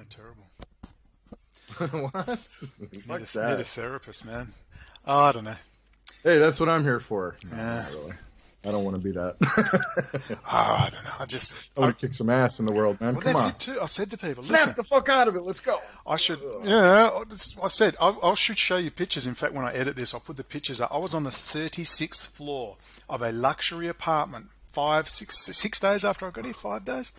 terrible. What? Need a therapist, man. Oh, I don't know. Hey, that's what I'm here for. No, Yeah. not really. I don't want to be that. I don't know. I want to kick some ass in the world, man. Well, Come that's on. it too. I said to people, Snap listen, the fuck out of it. Let's go. I should, I said, I should show you pictures. In fact, when I edit this, I'll put the pictures up. I was on the 36th floor of a luxury apartment 6 days after I got here, 5 days.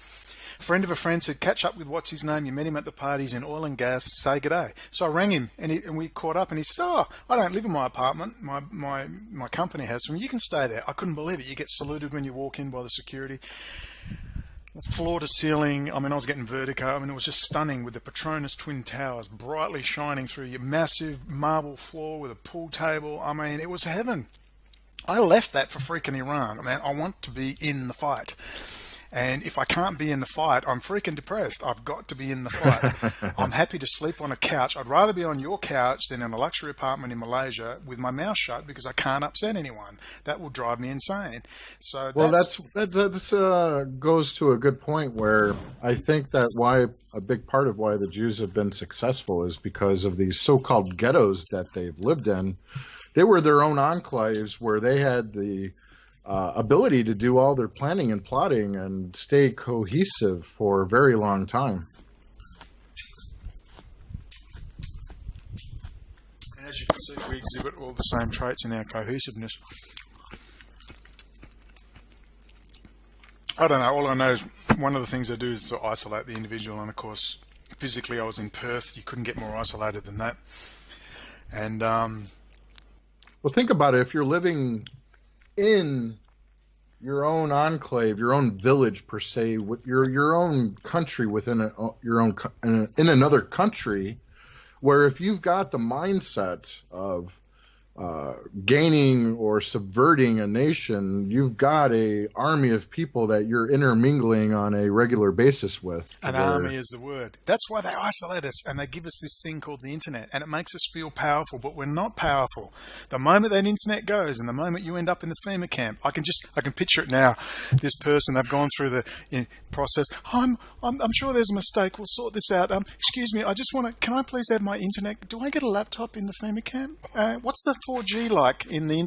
A friend of a friend said, catch up with what's his name. You met him at the parties in oil and gas. Say good day. So I rang him and we caught up and he says, oh, I don't live in my apartment. My company has some. You can stay there. I couldn't believe it. You get saluted when you walk in by the security. Floor to ceiling. I mean, I was getting vertigo. I mean, it was just stunning with the Petronas Twin Towers brightly shining through your massive marble floor with a pool table. I mean, it was heaven. I left that for freaking Iran. I mean, I want to be in the fight. And if I can't be in the fight, I'm freaking depressed. I've got to be in the fight. I'm happy to sleep on a couch. I'd rather be on your couch than in a luxury apartment in Malaysia with my mouth shut because I can't upset anyone. That will drive me insane. So that goes to a good point where I think that a big part of why the Jews have been successful is because of these so-called ghettos that they've lived in. They were their own enclaves where they had the ability to do all their planning and plotting and stay cohesive for a very long time. And as you can see, we exhibit all the same traits in our cohesiveness. I don't know. All I know is one of the things I do is to isolate the individual. And of course, physically I was in Perth. You couldn't get more isolated than that. And well, think about it. If you're living in your own enclave, your own village per se, with your own country within in another country, where if you've got the mindset of gaining or subverting a nation, you've got a army of people that you're intermingling on a regular basis with. An army is the word. That's why they isolate us and they give us this thing called the internet, and it makes us feel powerful, but we're not powerful. The moment that internet goes and the moment you end up in the FEMA camp, I can picture it now. This person, they've gone through the process. I'm sure there's a mistake. We'll sort this out. Excuse me, can I please have my internet? Do I get a laptop in the FEMA camp? What's the 4G like in the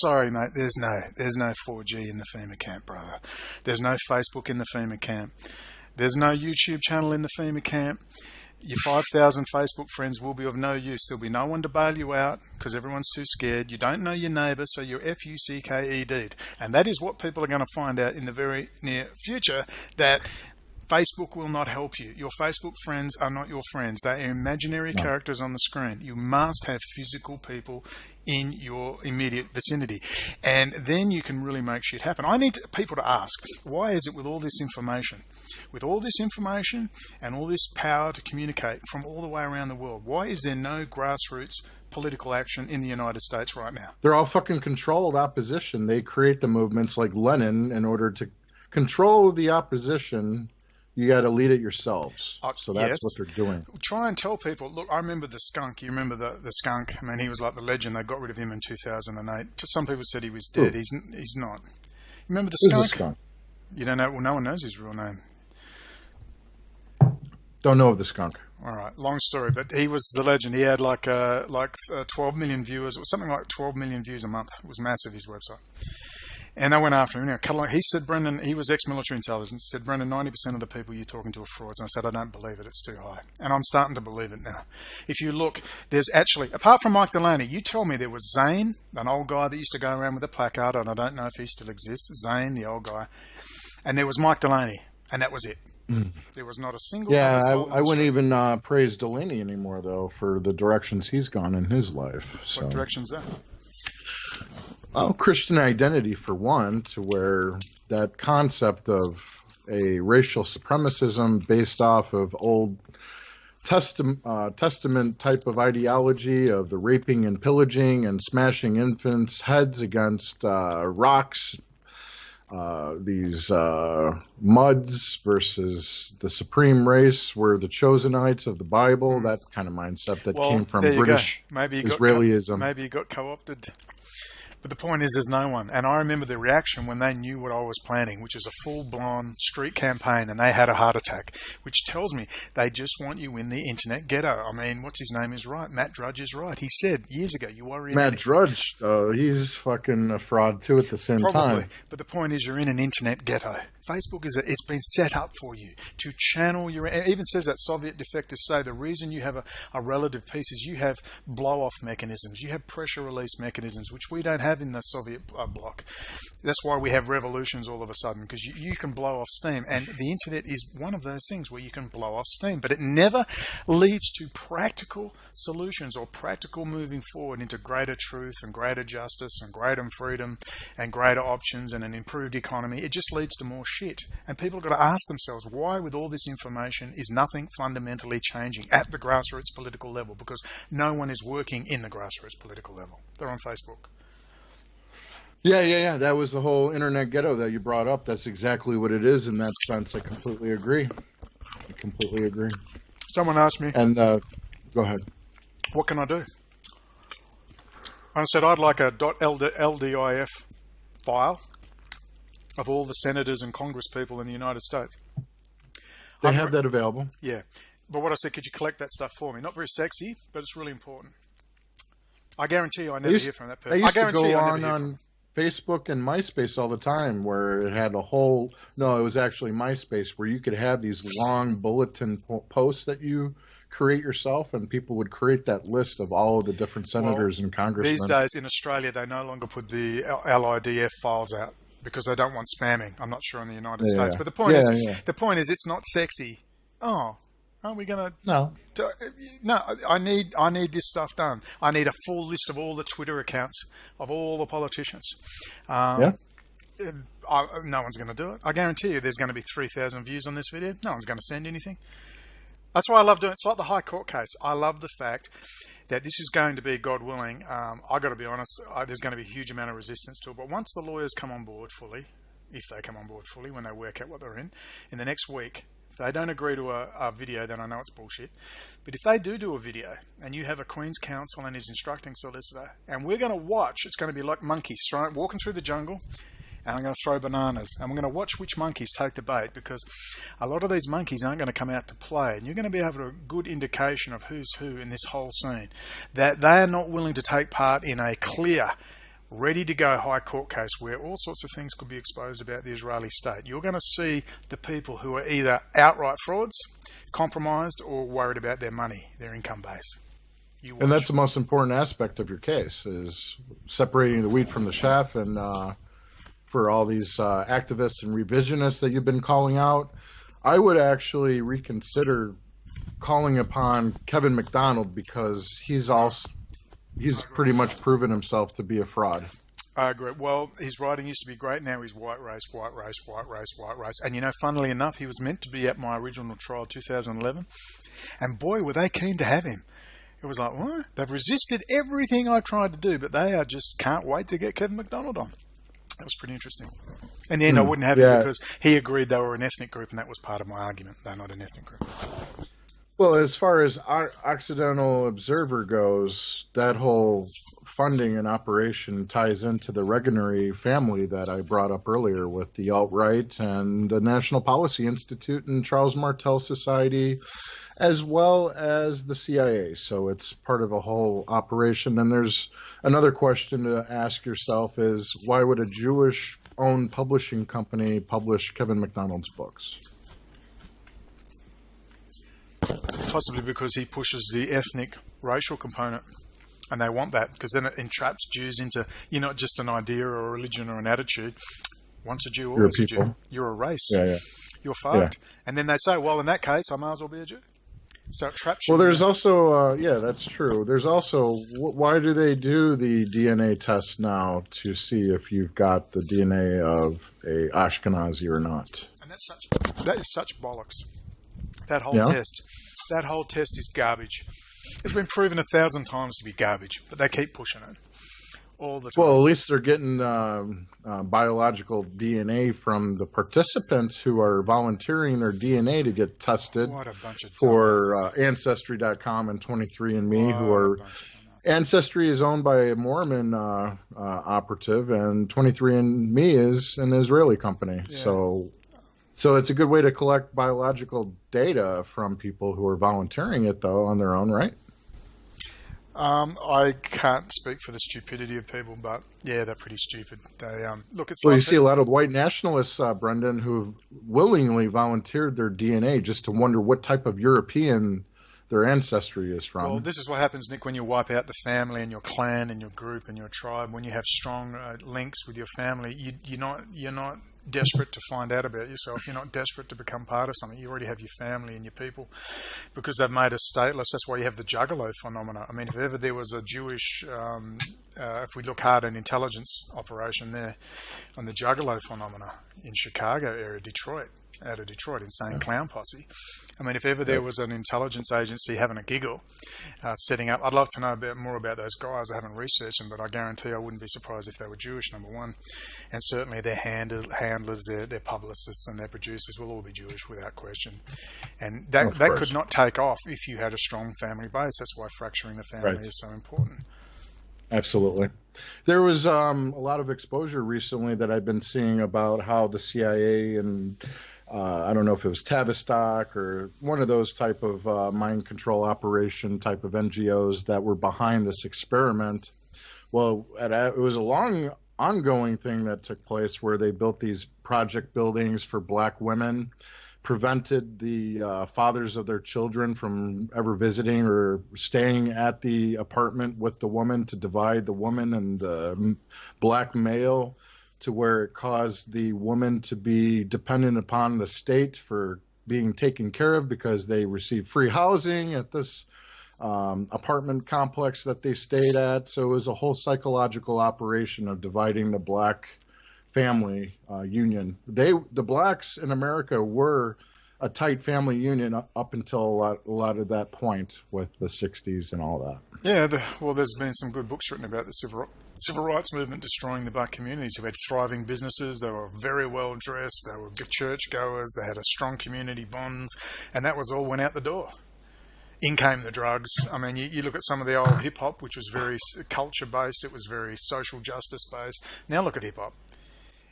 Sorry, mate. There's no 4G in the FEMA camp, brother. There's no Facebook in the FEMA camp. There's no YouTube channel in the FEMA camp. Your 5,000 Facebook friends will be of no use. There'll be no one to bail you out because everyone's too scared. You don't know your neighbour, so you're FUCKED'd. And that is what people are going to find out in the very near future, that Facebook will not help you. Your Facebook friends are not your friends. They are imaginary characters on the screen. You must have physical people in your immediate vicinity. And then you can really make shit happen. I need people to ask, why is it with all this information and all this power to communicate from all the way around the world, why is there no grassroots political action in the United States right now? They're all fucking controlled opposition. They create the movements like Lenin in order to control the opposition. You got to lead it yourselves. So that's what they're doing. Try and tell people, look, I remember the skunk. You remember the skunk? I mean, he was like the legend. They got rid of him in 2008. Some people said he was dead. He's not. You remember the skunk? Who's the skunk? You don't know? Well, no one knows his real name. Don't know of the skunk. All right, long story, but he was the legend. He had like 12 million viewers. It was something like 12 million views a month. It was massive, his website. And I went after him. He said, Brendon, he was ex-military intelligence, said, Brendon, 90% of the people you're talking to are frauds. And I said, I don't believe it. It's too high. And I'm starting to believe it now. If you look, there's actually, apart from Mike Delaney, you tell me there was Zane, an old guy that used to go around with a placard, and I don't know if he still exists, Zane, the old guy. And there was Mike Delaney, and that was it. There was not a single... Yeah, I wouldn't even praise Delaney anymore, though, for the directions he's gone in his life. So. What direction's that? Christian identity, for one, to where that concept of a racial supremacism based off of Old Testament type of ideology of the raping and pillaging and smashing infants' heads against rocks, these muds versus the supreme race were the Chosenites of the Bible, that kind of mindset that came from British Israelism. Maybe he got co-opted. But the point is, there's no one. And I remember the reaction when they knew what I was planning, which is a full-blown street campaign, and they had a heart attack, which tells me they just want you in the internet ghetto. I mean, what's his name is right. Matt Drudge is right. He said years ago, you are in... Matt Drudge, he's fucking a fraud, too, at the same time. But the point is, you're in an internet ghetto. Facebook it's been set up for you to channel your... It even says that Soviet defectors say the reason you have a relative peace is you have blow-off mechanisms. You have pressure release mechanisms, which we don't have in the Soviet bloc. That's why we have revolutions all of a sudden, because you can blow off steam. And the internet is one of those things where you can blow off steam. But it never leads to practical solutions or practical moving forward into greater truth and greater justice and greater freedom and greater options and an improved economy. It just leads to more shit. And people have got to ask themselves, why with all this information is nothing fundamentally changing at the grassroots political level? Because no one is working in the grassroots political level. They're on Facebook. Yeah. That was the whole internet ghetto that you brought up. That's exactly what it is in that sense. I completely agree. Someone asked me... And go ahead. What can I do? I said I'd like a .ldif file of all the senators and congress people in the United States. They have that available. Yeah. But what I said, could you collect that stuff for me? Not very sexy, but it's really important. I guarantee you I never hear from that person. I used to go on Facebook and MySpace all the time where it had it was actually MySpace, where you could have these long bulletin posts that you create yourself, and people would create that list of all of the different senators and congressmen. These days in Australia, they no longer put the LIDF files out because they don't want spamming. I'm not sure in the United States. But the point is it's not sexy. Oh, aren't we going to... No, I need this stuff done. I need a full list of all the Twitter accounts of all the politicians. No one's going to do it. I guarantee you there's going to be 3,000 views on this video. No one's going to send anything. That's why I love doing it. It's like the High Court case. I love the fact that this is going to be, God willing, I got to be honest, there's going to be a huge amount of resistance to it. But once the lawyers come on board fully, if they come on board fully, when they work out what they're in the next week, if they don't agree to a video, then I know it's bullshit. But if they do a video, and you have a Queen's Counsel and his instructing solicitor, and we're going to watch, it's going to be like monkeys walking through the jungle, and I'm going to throw bananas, and we're going to watch which monkeys take the bait, because a lot of these monkeys aren't going to come out to play, and you're going to be able to have a good indication of who's who in this whole scene, that they are not willing to take part in a clear, ready-to-go High Court case where all sorts of things could be exposed about the Israeli state. You're going to see the people who are either outright frauds, compromised, or worried about their money, their income base. And that's the most important aspect of your case, is separating the wheat from the chaff. And for all these activists and revisionists that you've been calling out, I would actually reconsider calling upon Kevin McDonald, because he's pretty much proven himself to be a fraud. I agree. Well, his writing used to be great. Now he's white race. And, funnily enough, he was meant to be at my original trial 2011. And boy, were they keen to have him. It was like, what? They've resisted everything I tried to do, but they just can't wait to get Kevin McDonald on. That was pretty interesting. In the end, I wouldn't have him because he agreed they were an ethnic group, and that was part of my argument. They're not an ethnic group. Well, as far as Occidental Observer goes, that whole funding and operation ties into the Regnery family that I brought up earlier with the alt-right and the National Policy Institute and Charles Martel Society, as well as the CIA. So it's part of a whole operation. And there's another question to ask yourself is, why would a Jewish-owned publishing company publish Kevin McDonald's books? Possibly because he pushes the ethnic, racial component, and they want that, because then it entraps Jews into, you're not just an idea or a religion or an attitude. Once a Jew, always a Jew. You're a race. You're fucked. Yeah. And then they say, well, in that case, I might as well be a Jew. So it traps you. Well, there's also, that's true. There's also, why do they do the DNA test now to see if you've got the DNA of a Ashkenazi or not? And that is such bollocks. That whole test is garbage. It's been proven 1,000 times to be garbage, but they keep pushing it all the time. Well, at least they're getting biological DNA from the participants who are volunteering their DNA to get tested. What a bunch of for Ancestry.com and 23andMe, Ancestry is owned by a Mormon operative, and 23andMe is an Israeli company. Yeah. So it's a good way to collect biological data from people who are volunteering it, though, on their own, right? I can't speak for the stupidity of people, but yeah, they're pretty stupid. They look. It's Well, like you see a lot of white nationalists, Brendan, who've willingly volunteered their DNA just to wonder what type of European their ancestry is from. Well, this is what happens, Nick, when you wipe out the family and your clan and your group and your tribe. When you have strong links with your family, you're not desperate to find out about yourself. You're not desperate to become part of something. You already have your family and your people because they've made us stateless. That's why you have the juggalo phenomena. I mean, if ever there was a Jewish, if we look hard at intelligence operation there on the juggalo phenomena in Chicago area, out of Detroit, insane clown posse. I mean, if ever there was an intelligence agency having a giggle, setting up, I'd love to know more about those guys. I haven't researched them, but I guarantee I wouldn't be surprised if they were Jewish, number one. And certainly their handlers, their publicists and their producers will all be Jewish without question. And that could not take off if you had a strong family base. That's why fracturing the family is so important. Absolutely. There was a lot of exposure recently that I've been seeing about how the CIA and I don't know if it was Tavistock or one of those type of mind control operation type of NGOs that were behind this experiment. Well, it was a long ongoing thing that took place where they built these project buildings for black women, prevented the fathers of their children from ever visiting or staying at the apartment with the woman to divide the woman and the black male, to where it caused the woman to be dependent upon the state for being taken care of because they received free housing at this apartment complex that they stayed at. So it was a whole psychological operation of dividing the black family union. The blacks in America were a tight family union up until a lot of that point with the 60s and all that. Yeah, well, there's been some good books written about the civil rights movement destroying the black communities who had thriving businesses. They were very well dressed. They were big church goers. They had a strong community bonds, and that was all went out the door. In came the drugs. I mean, you look at some of the old hip hop, which was very culture based. It was very social justice based. Now look at hip hop.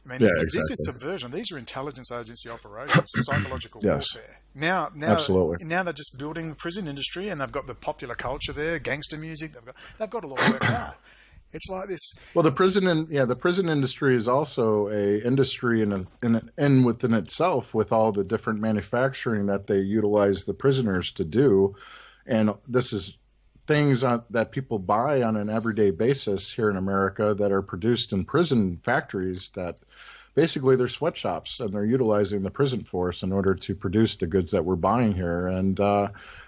I mean, this is subversion. These are intelligence agency operations, psychological warfare. Now they're just building the prison industry, and they've got the popular culture there, gangster music. They've got it all worked out. It's like this. Well, the prison industry is also a industry in within itself, with all the different manufacturing that they utilize the prisoners to do, and this is things that people buy on an everyday basis here in America that are produced in prison factories that basically they're sweatshops, and they're utilizing the prison force in order to produce the goods that we're buying here. And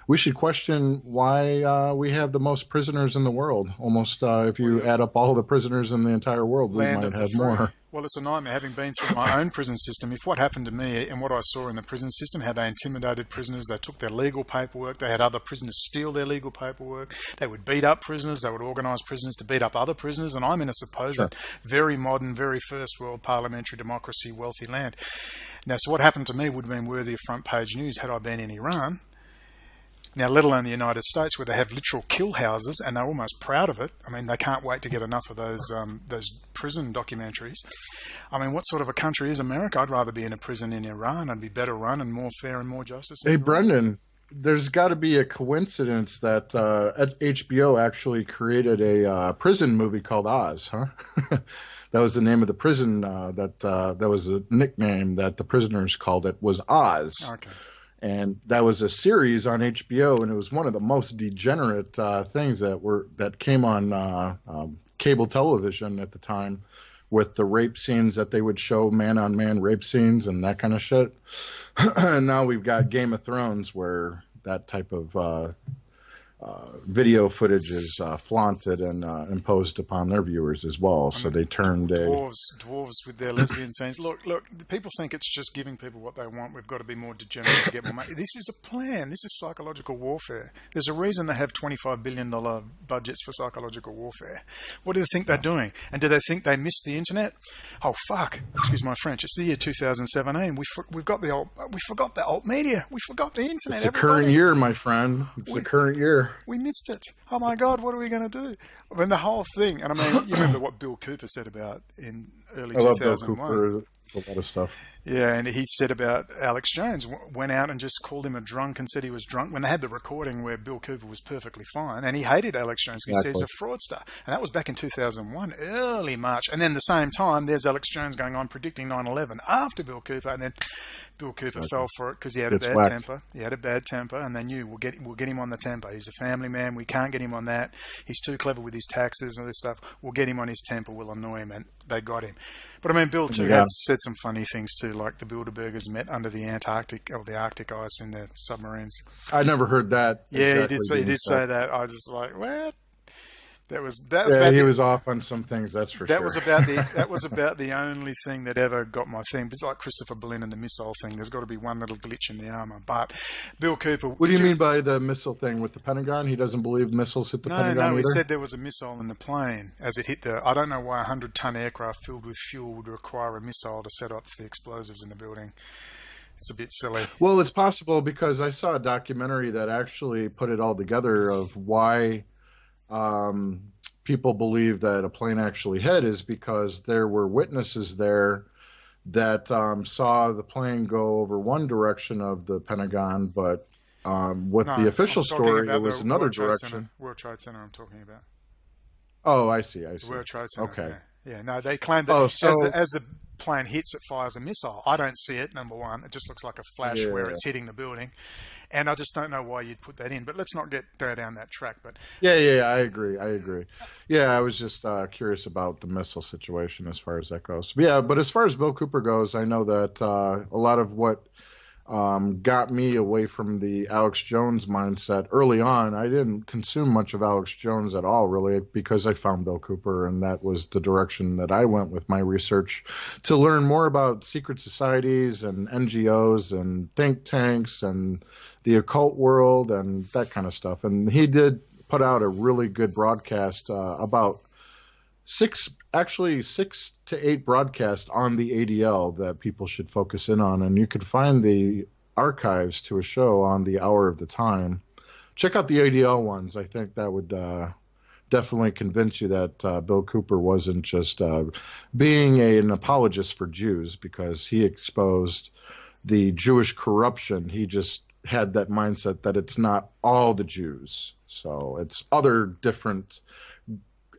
we should question why we have the most prisoners in the world. Almost, if you add up all the prisoners in the entire world, we might have more. Well, it's a nightmare. Having been through my own prison system, if what happened to me and what I saw in the prison system, how they intimidated prisoners, they took their legal paperwork, they had other prisoners steal their legal paperwork, they would beat up prisoners, they would organise prisoners to beat up other prisoners, and I'm in a supposed very modern, very first world parliamentary democracy, wealthy land. Now, so what happened to me would have been worthy of front page news had I been in Iran. Now, let alone the United States, where they have literal kill houses, and they're almost proud of it. I mean, they can't wait to get enough of those prison documentaries. I mean, what sort of a country is America? I'd rather be in a prison in Iran. I'd be better run and more fair and more justice. Hey, Brendan, there's got to be a coincidence that HBO actually created a prison movie called Oz, huh? That was the name of the prison. That was a nickname that the prisoners called it, was Oz. Okay. And that was a series on HBO, and it was one of the most degenerate things that came on cable television at the time, with the rape scenes that they would show, man-on-man rape scenes and that kind of shit. And now we've got Game of Thrones, where that type of video footage is flaunted and imposed upon their viewers as well. So they turned dwarves with their lesbian scenes. Look, people think it's just giving people what they want. We've got to be more degenerate to get more money. This is a plan. This is psychological warfare. There's a reason they have $25 billion budgets for psychological warfare. What do they think they're doing? And do they think they missed the internet? Oh, fuck. Excuse my French. It's the year 2017. We forgot the alt media. We forgot the internet. It's the current year, my friend. It's the current year. there. We missed it. Oh my God, what are we going to do? I mean, the whole thing. And I mean, you remember what Bill Cooper said about in early 2001. love Bill Cooper. A lot of stuff. Yeah, and he said about Alex Jones, went out and just called him a drunk and said he was drunk when they had the recording where Bill Cooper was perfectly fine. And he hated Alex Jones because he said he's a fraudster. And that was back in 2001, early March. And then at the same time, there's Alex Jones going on predicting 9/11 after Bill Cooper. And then Bill Cooper fell for it because he had a bad temper. He had a bad temper, and they knew we'll get him on the temper. He's a family man. We can't get him on that. He's too clever with his taxes and all this stuff. We'll get him on his temper. We'll annoy him. And they got him. But I mean, Bill too has said some funny things too, like the Bilderbergers met under the Antarctic or the Arctic ice in their submarines. I never heard that. Yeah, exactly. He did say that. I was just like, what? That was he was off on some things, that's for sure. That was about the only thing that ever got my thing. It's like Christopher Berlin and the missile thing. There's got to be one little glitch in the armor. But Bill Cooper. What do you mean by the missile thing with the Pentagon? He doesn't believe missiles hit the Pentagon either? No, he said there was a missile in the plane as it hit the. I don't know why a 100-ton aircraft filled with fuel would require a missile to set off the explosives in the building. It's a bit silly. Well, it's possible because I saw a documentary that actually put it all together of why. People believe that a plane actually hit is because there were witnesses there that saw the plane go over one direction of the Pentagon, but the official story, it was another direction. World Trade Center I'm talking about. Oh, I see. World Trade Center. Okay. Yeah, no, they claim that as the plane hits, it fires a missile. I don't see it, number one. It just looks like a flash where it's hitting the building. And I just don't know why you'd put that in. But let's not go down that track. But yeah, I agree. Yeah, I was just curious about the missile situation as far as that goes. Yeah, but as far as Bill Cooper goes, I know that a lot of what got me away from the Alex Jones mindset early on, I didn't consume much of Alex Jones at all, really, because I found Bill Cooper, and that was the direction that I went with my research to learn more about secret societies and NGOs and think tanks and the occult world and that kind of stuff. And he did put out a really good broadcast about 6 to 8 broadcasts on the ADL that people should focus in on. And you could find the archives to a show on the Hour of the Time. Check out the ADL ones. I think that would definitely convince you that Bill Cooper wasn't just being an apologist for Jews because he exposed the Jewish corruption. He just had that mindset that it's not all the Jews. So it's other different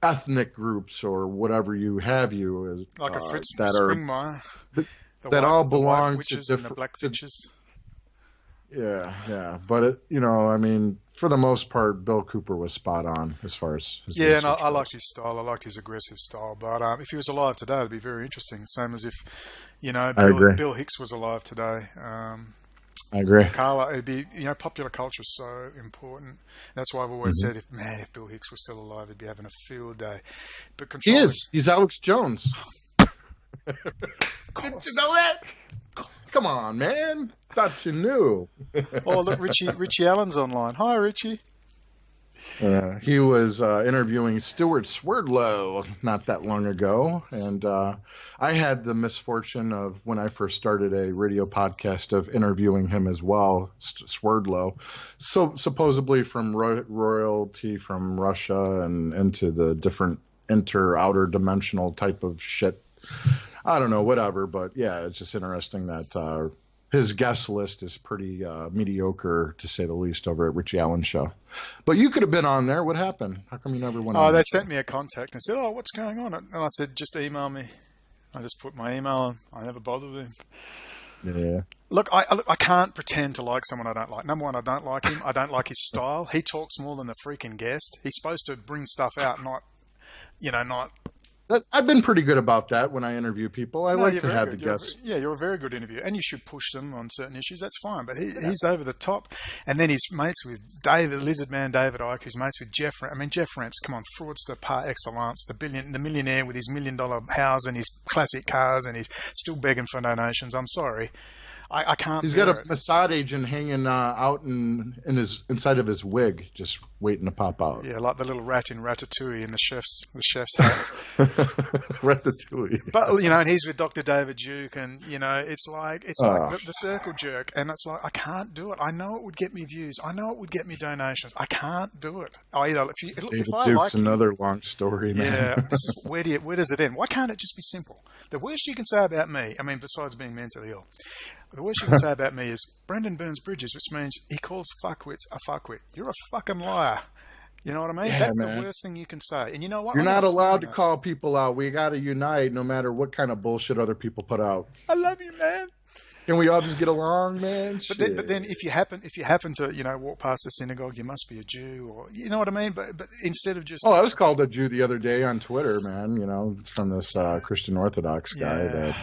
ethnic groups or whatever you have like a Fritz that Springmeier, that all belong to different and the black witches. Yeah, but I mean, for the most part, Bill Cooper was spot on as far as his and I liked his style. I liked his aggressive style. But if he was alive today, it'd be very interesting. Same as if Bill Hicks was alive today. I agree. Carla, it'd be, popular culture is so important. That's why I've always said, if Bill Hicks was still alive, he'd be having a field day. But he is. He's Alex Jones. Did you know that? Come on, man. Thought you knew. Oh, look, Richie Allen's online. Hi, Richie. He was interviewing Stuart Swerdlow not that long ago, and I had the misfortune of, when I first started a radio podcast, of interviewing him as well, Swerdlow, so supposedly from royalty from Russia and into the different outer dimensional type of shit. I don't know, whatever, but yeah, it's just interesting that his guest list is pretty mediocre, to say the least, over at Richie Allen's show. But you could have been on there. What happened? How come you never went on? They sent me a contact and said, what's going on? And I said, just email me. I just put my email on. I never bothered with him. Yeah. Look, I can't pretend to like someone I don't like. Number one, I don't like him. I don't like his style. He talks more than the freaking guest. He's supposed to bring stuff out, not. I've been pretty good about that when I interview people. I like to have the guests. You're a very good interviewer, and you should push them on certain issues. That's fine, but he's over the top. And then he's mates with Lizard Man David Icke, who's mates with Jeff. Jeff Rentz, come on, fraudster par excellence, the millionaire with his $1 million house and his classic cars, and he's still begging for donations. I'm sorry. I can't. He's bear got a it. Mossad agent hanging out inside of his wig, just waiting to pop out. Yeah, like the little rat in Ratatouille in the chef's hat. Ratatouille. But and he's with Dr. David Duke, and it's like the circle jerk, and it's like I can't do it. I know it would get me views. I know it would get me donations. I can't do it. David Duke's another long story, man. Yeah, where does it end? Why can't it just be simple? The worst you can say about me, I mean, besides being mentally ill, the worst you can say about me is Brendon burns bridges, which means he calls fuckwits a fuckwit. You're a fucking liar. You know what I mean? Yeah, That's man. the worst thing you can say. And you know what? You're not allowed to call people out. We got to unite no matter what kind of bullshit other people put out. I love you, man. Can we all just get along, man? But then, if you happen to walk past a synagogue, you must be a Jew, or you know what I mean. But instead of just I was called a Jew the other day on Twitter, man. It's from this Christian Orthodox guy.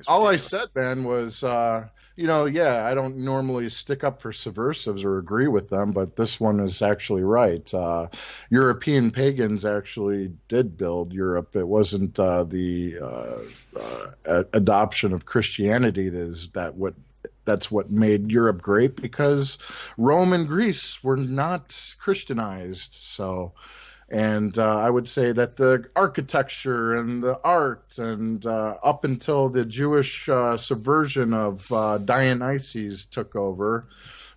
All I said, man, was I don't normally stick up for subversives or agree with them, but this one is actually right. European pagans actually did build Europe. It wasn't the adoption of Christianity that's what made Europe great, because Rome and Greece were not Christianized. So, and I would say that the architecture and the art and up until the Jewish subversion of Dionysus took over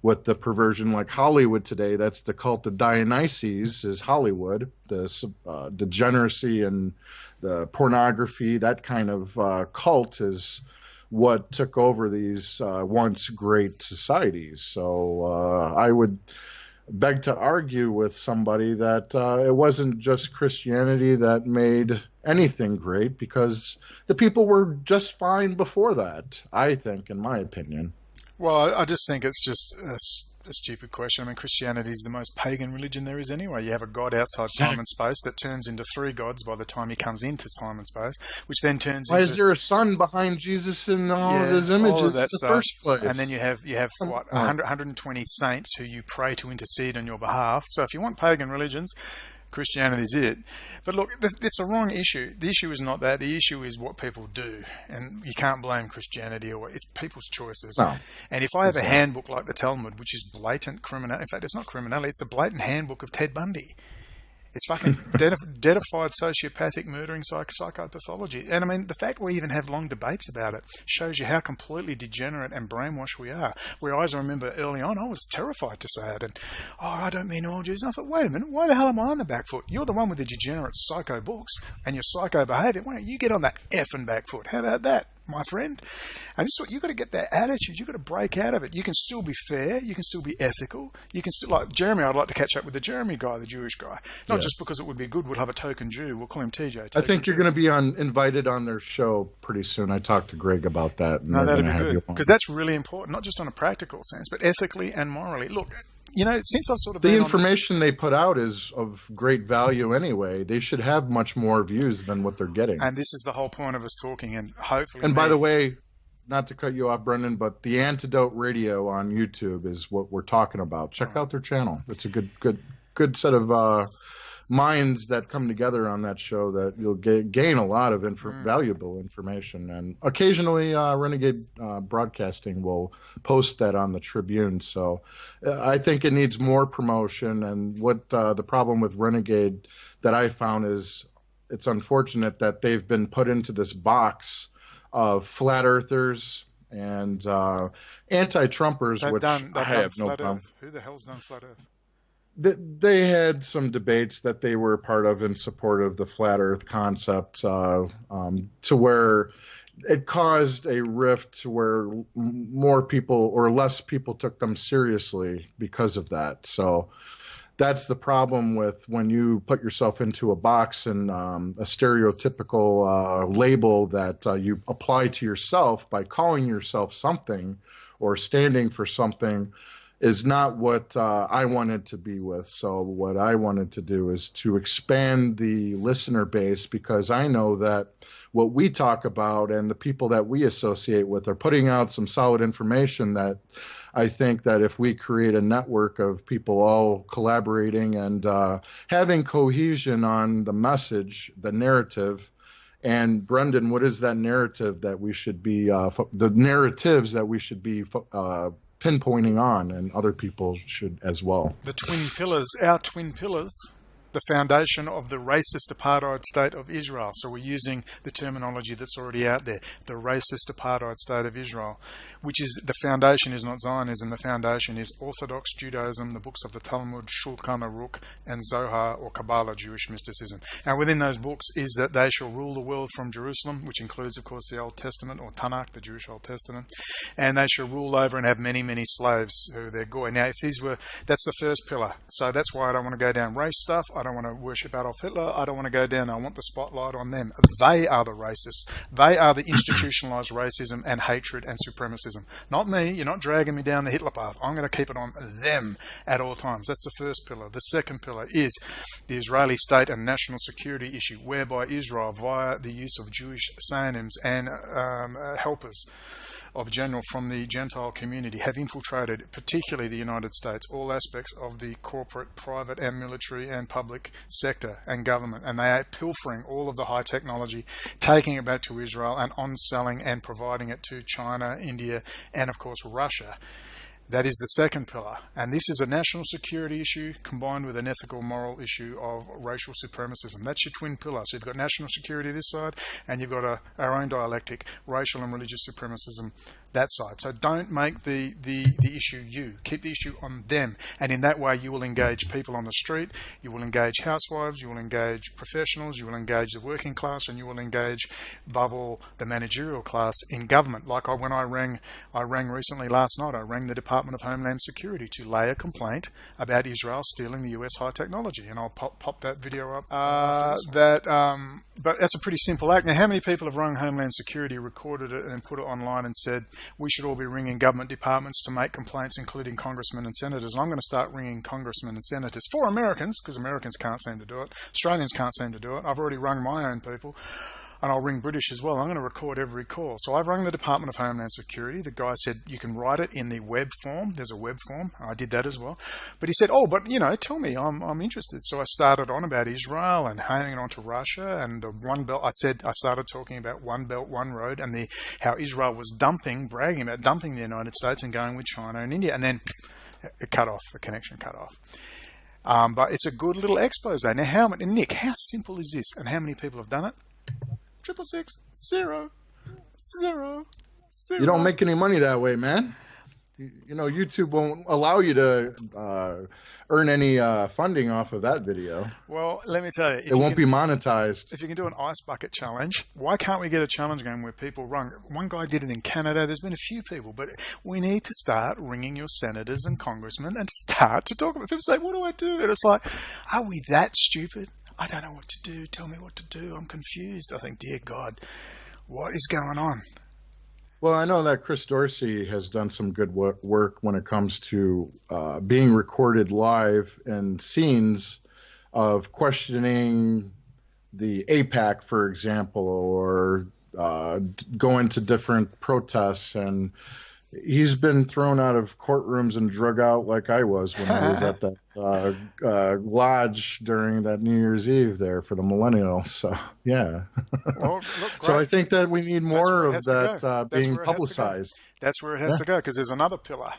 with the perversion like Hollywood today, that's the cult of Dionysus is Hollywood, the degeneracy and the pornography, that kind of cult is what took over these once great societies. So I would beg to argue with somebody that it wasn't just Christianity that made anything great, because the people were just fine before that, I think, in my opinion. Well, I just think it's just a stupid question. I mean, Christianity is the most pagan religion there is anyway. You have a god outside time and space that turns into three gods by the time he comes into time and space, which then turns Why into... is there a sun behind Jesus in all of his images in the first place? And then you have 120 saints who you pray to intercede on your behalf. So if you want pagan religions, Christianity's it. But look, it's a wrong issue. The issue is not that. The issue is what people do. And you can't blame Christianity, or it's people's choices. No. And if I have a handbook like the Talmud, which is blatant criminal, in fact, it's not criminality, it's the blatant handbook of Ted Bundy. It's fucking deadified sociopathic murdering psychopathology. And I mean, the fact we even have long debates about it shows you how completely degenerate and brainwashed we are. Whereas I remember early on, I was terrified to say it. And, I don't mean all Jews. And I thought, wait a minute, why the hell am I on the back foot? You're the one with the degenerate psycho books and your psycho behaviour. Why don't you get on that effing back foot? How about that, my friend? And this is what you've got to get, that attitude. You've got to break out of it. You can still be fair. You can still be ethical. You can still, like Jeremy, I'd like to catch up with the Jeremy guy, the Jewish guy. Not just because it would be good, we'll have a token Jew. We'll call him TJ. I think you're going to be invited on their show pretty soon. I talked to Greg about that. No, that'd be good. Because that's really important, not just on a practical sense, but ethically and morally. Look, since I've sort of the information they put out is of great value anyway. They should have much more views than what they're getting. And this is the whole point of us talking, and hopefully. And by the way, not to cut you off, Brendon, but the Antidote Radio on YouTube is what we're talking about. Check out their channel. It's a good set of minds that come together on that show that you'll gain a lot of valuable information. And occasionally Renegade Broadcasting will post that on the Tribune. So I think it needs more promotion. And what the problem with Renegade that I found is it's unfortunate that they've been put into this box of flat earthers and anti-Trumpers, which I have no problem. Who the hell's done flat earth? They had some debates that they were part of in support of the flat earth concept to where it caused a rift to where more people or less people took them seriously because of that. So that's the problem with when you put yourself into a box and a stereotypical label that you apply to yourself by calling yourself something or standing for something is not what I wanted to be with. So what I wanted to do is to expand the listener base, because I know that what we talk about and the people that we associate with are putting out some solid information that I think that if we create a network of people all collaborating and having cohesion on the message, the narrative, And Brendon, what is that narrative that we should be the narratives that we should be pinpointing on, and other people should as well? The twin pillars, our twin pillars, the foundation of the racist apartheid state of Israel. So we're using the terminology that's already out there, the racist apartheid state of Israel, which is the foundation is not Zionism. The foundation is Orthodox Judaism, the books of the Talmud, Shulchan Aruch, and Zohar or Kabbalah, Jewish mysticism. And within those books is that they shall rule the world from Jerusalem, which includes, of course, the Old Testament or Tanakh, the Jewish Old Testament, and they shall rule over and have many, many slaves who they're goy. Now, if these were, that's the first pillar. So that's why I don't want to go down race stuff. I don't want to worship Adolf Hitler. I don't want to go down. I want the spotlight on them. They are the racists. They are the institutionalized racism and hatred and supremacism. Not me. You're not dragging me down the Hitler path. I'm going to keep it on them at all times. That's the first pillar. The second pillar is the Israeli state and national security issue, whereby Israel, via the use of Jewish synonyms and helpers of general from the Gentile community, have infiltrated, particularly the United States, all aspects of the corporate, private and military and public sector and government. And they are pilfering all of the high technology, taking it back to Israel and on-selling and providing it to China, India, and of course Russia. That is the second pillar. And this is a national security issue combined with an ethical, moral issue of racial supremacism. That's your twin pillar. So you've got national security this side, and you've got our own dialectic, racial and religious supremacism that side. So don't make the issue you. Keep the issue on them. And in that way, you will engage people on the street, you will engage housewives, you will engage professionals, you will engage the working class, and you will engage, above all, the managerial class in government. Like when I rang recently last night, I rang the Department of Homeland Security to lay a complaint about Israel stealing the US high technology. And I'll pop that video up. But that's a pretty simple act. Now, how many people have rung Homeland Security, recorded it, and put it online and said, we should all be ringing government departments to make complaints, including congressmen and senators? And I'm going to start ringing congressmen and senators for Americans, because Americans can't seem to do it. Australians can't seem to do it. I've already rung my own people. And I'll ring British as well. I'm going to record every call. So I've rung the Department of Homeland Security. The guy said, you can write it in the web form. There's a web form. I did that as well. But he said, oh, but, tell me, I'm interested. So I started on about Israel and hanging on to Russia and the One Belt. I started talking about One Belt, One Road, and how Israel was bragging about dumping the United States and going with China and India. And then it cut off, the connection cut off. But it's a good little expose. Now, Nick, how simple is this? And how many people have done it? 666 0 0 0. You don't make any money that way, man. YouTube won't allow you to earn any funding off of that video. Well, let me tell you. It won't be monetized. If you can do an ice bucket challenge, why can't we get a challenge going where people rung? One guy did it in Canada. There's been a few people, but we need to start ringing your senators and congressmen and start to talk about it. People say, what do I do? And it's like, are we that stupid? I don't know what to do. Tell me what to do. I'm confused. I think, dear God, what is going on? Well, I know that Chris Dorsey has done some good work when it comes to being recorded live and scenes of questioning the AIPAC, for example, or going to different protests. And he's been thrown out of courtrooms and drug out like I was when I was at that lodge during that New Year's Eve there for the millennials. So, yeah. Well, look, so I think that we need more of that being publicized. That's where it has to go, because there's another pillar.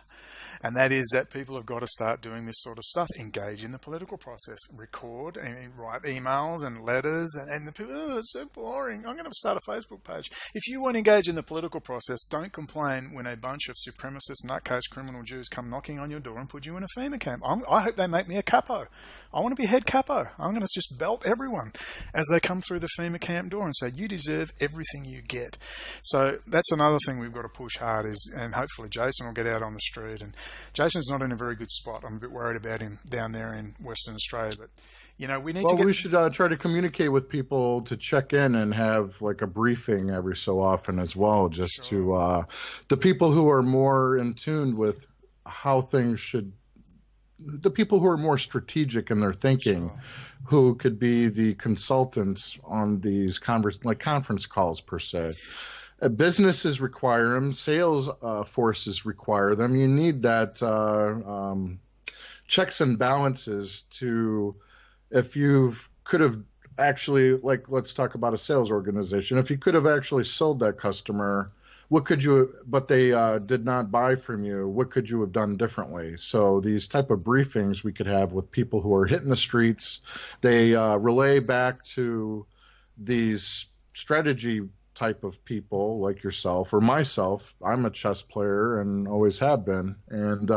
And that is that people have got to start doing this sort of stuff, engage in the political process, record and write emails and letters. And the people, it's so boring. I'm going to start a Facebook page. If you want to engage in the political process, don't complain when a bunch of supremacist, nutcase, criminal Jews come knocking on your door and put you in a FEMA camp. I hope they make me a capo. I want to be head capo. I'm going to just belt everyone as they come through the FEMA camp door and say, you deserve everything you get. So that's another thing we've got to push hard and hopefully Jason will get out on the street. And Jason's not in a very good spot. I'm a bit worried about him down there in Western Australia, but we need to get... we should try to communicate with people to check in and have like a briefing every so often as well, just to the people who are more in tune with how things should, the people who are more strategic in their thinking, who could be the consultants on these conference calls per se. Businesses require them. Sales forces require them. You need that checks and balances to, if you could have actually, like, let's talk about a sales organization. If you could have actually sold that customer, what could you, but they did not buy from you, what could you have done differently? So these type of briefings we could have with people who are hitting the streets, they relay back to these strategy type of people like yourself or myself. I'm a chess player and always have been. And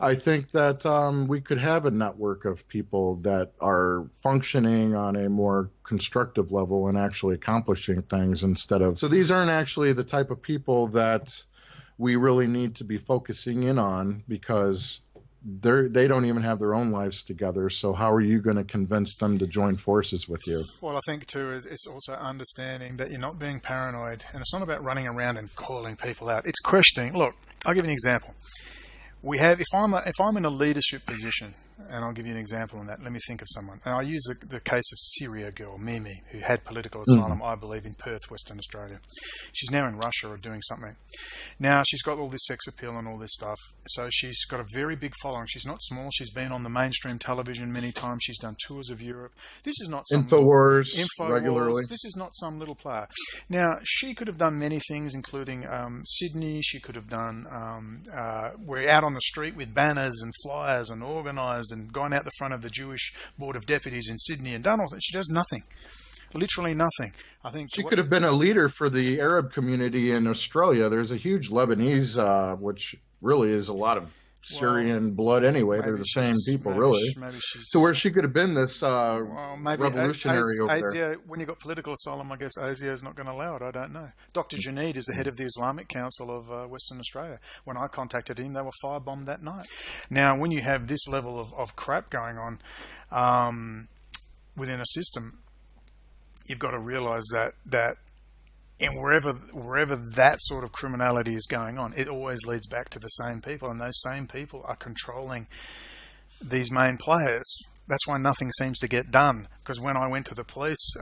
I think that we could have a network of people that are functioning on a more constructive level and actually accomplishing things instead of. So these aren't actually the type of people that we really need to be focusing in on because they don't even have their own lives together. So how are you going to convince them to join forces with you? Well, I think too is it's also understanding that you're not being paranoid, and it's not about running around and calling people out. It's questioning. Look, I'll give you an example. We have, if I'm in a leadership position, and I'll give you an example on that. Let me think of someone. And I use the case of Syria girl, Mimi, who had political asylum, I believe, in Perth, Western Australia. She's now in Russia or doing something. Now, she's got all this sex appeal and all this stuff. So she's got a very big following. She's not small. She's been on the mainstream television many times. She's done tours of Europe. This is not some Infowars regularly. This is not some little player. Now, she could have done many things, including Sydney. She could have done, we're out on the street with banners and flyers and organised and gone out the front of the Jewish Board of Deputies in Sydney and done all that. She does nothing. Literally nothing. I think she could have been a leader for the Arab community in Australia. There's a huge Lebanese, which really is a lot of Syrian blood anyway. They're the same people, really. So where she could have been this revolutionary over there. When you got political asylum, I guess Asia is not going to allow it. I don't know. Dr. Janeed is the head of the Islamic Council of Western Australia. When I contacted him, they were firebombed that night. Now, when you have this level of crap going on within a system, you've got to realise that and wherever that sort of criminality is going on, it always leads back to the same people, and those same people are controlling these main players. That's why nothing seems to get done. Because when I went to the police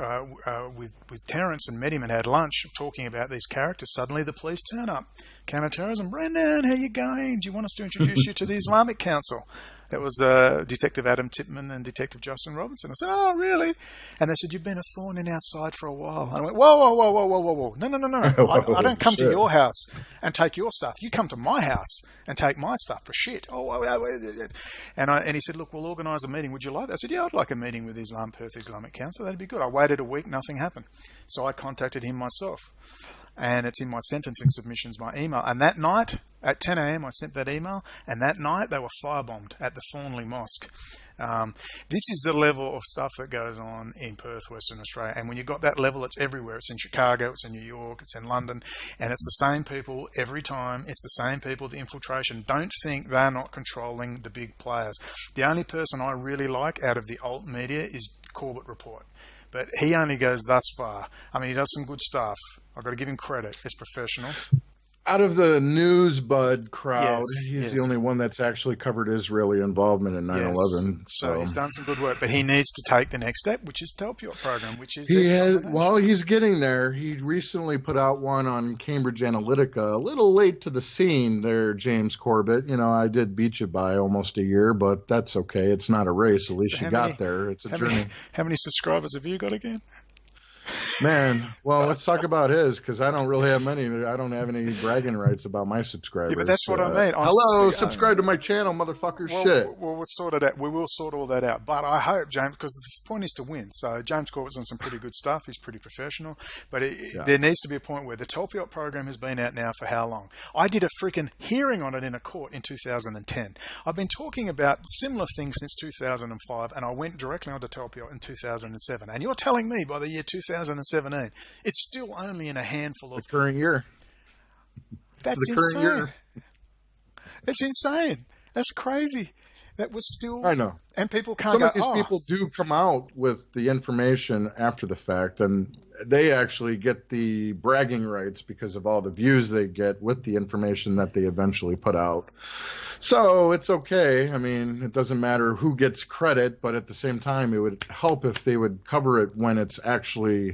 with Terence and met him and had lunch talking about these characters, suddenly the police turn up. Counter-terrorism, Brendon, how you going? Do you want us to introduce you to the Islamic Council? That was Detective Adam Tipman and Detective Justin Robinson. I said, oh, really? And they said, you've been a thorn in our side for a while. And I went, whoa. No. I don't come to your house and take your stuff. You come to my house and take my stuff for shit. And he said, look, we'll organise a meeting. Would you like that? I said, yeah, I'd like a meeting with Perth Islamic Council. That'd be good. I waited a week. Nothing happened. So I contacted him myself. And it's in my sentencing submissions by email. And that night, at 10 a.m., I sent that email. And that night, they were firebombed at the Thornley Mosque. This is the level of stuff that goes on in Perth, Western Australia. And when you've got that level, it's everywhere. It's in Chicago, it's in New York, it's in London. And it's the same people every time. It's the same people, the infiltration. Don't think they're not controlling the big players. The only person I really like out of the alt media is Corbett Report. But he only goes thus far. I mean, he does some good stuff. I've got to give him credit. It's professional. Out of the news bud crowd, he's the only one that's actually covered Israeli involvement in 9/11. So he's done some good work, but he needs to take the next step, which is Telpiot program, which is he's getting there. He recently put out one on Cambridge Analytica. A little late to the scene there, James Corbett. You know, I did beat you by almost a year, but that's okay. It's not a race. At least you got there. It's a journey. How many subscribers have you got again? Man, well, let's talk about his, because I don't really have many. I don't have any bragging rights about my subscribers. Yeah, but that's what I mean. Hello, subscribe to my channel, motherfucker. We'll sort it out. We will sort all that out. But I hope, James, because the point is to win. So James Corbett's on some pretty good stuff. He's pretty professional. But there needs to be a point where the Telpiot program has been out now for how long? I did a freaking hearing on it in a court in 2010. I've been talking about similar things since 2005, and I went directly onto Telpiot in 2007. And you're telling me by the year 2017, it's still only in a handful of... The current year. That's insane. Year. That's insane. That's crazy. That was still... I know. And people can't Some of these people do come out with the information after the fact, and they actually get the bragging rights because of all the views they get with the information that they eventually put out. So it's okay. I mean, it doesn't matter who gets credit, but at the same time, it would help if they would cover it when it's actually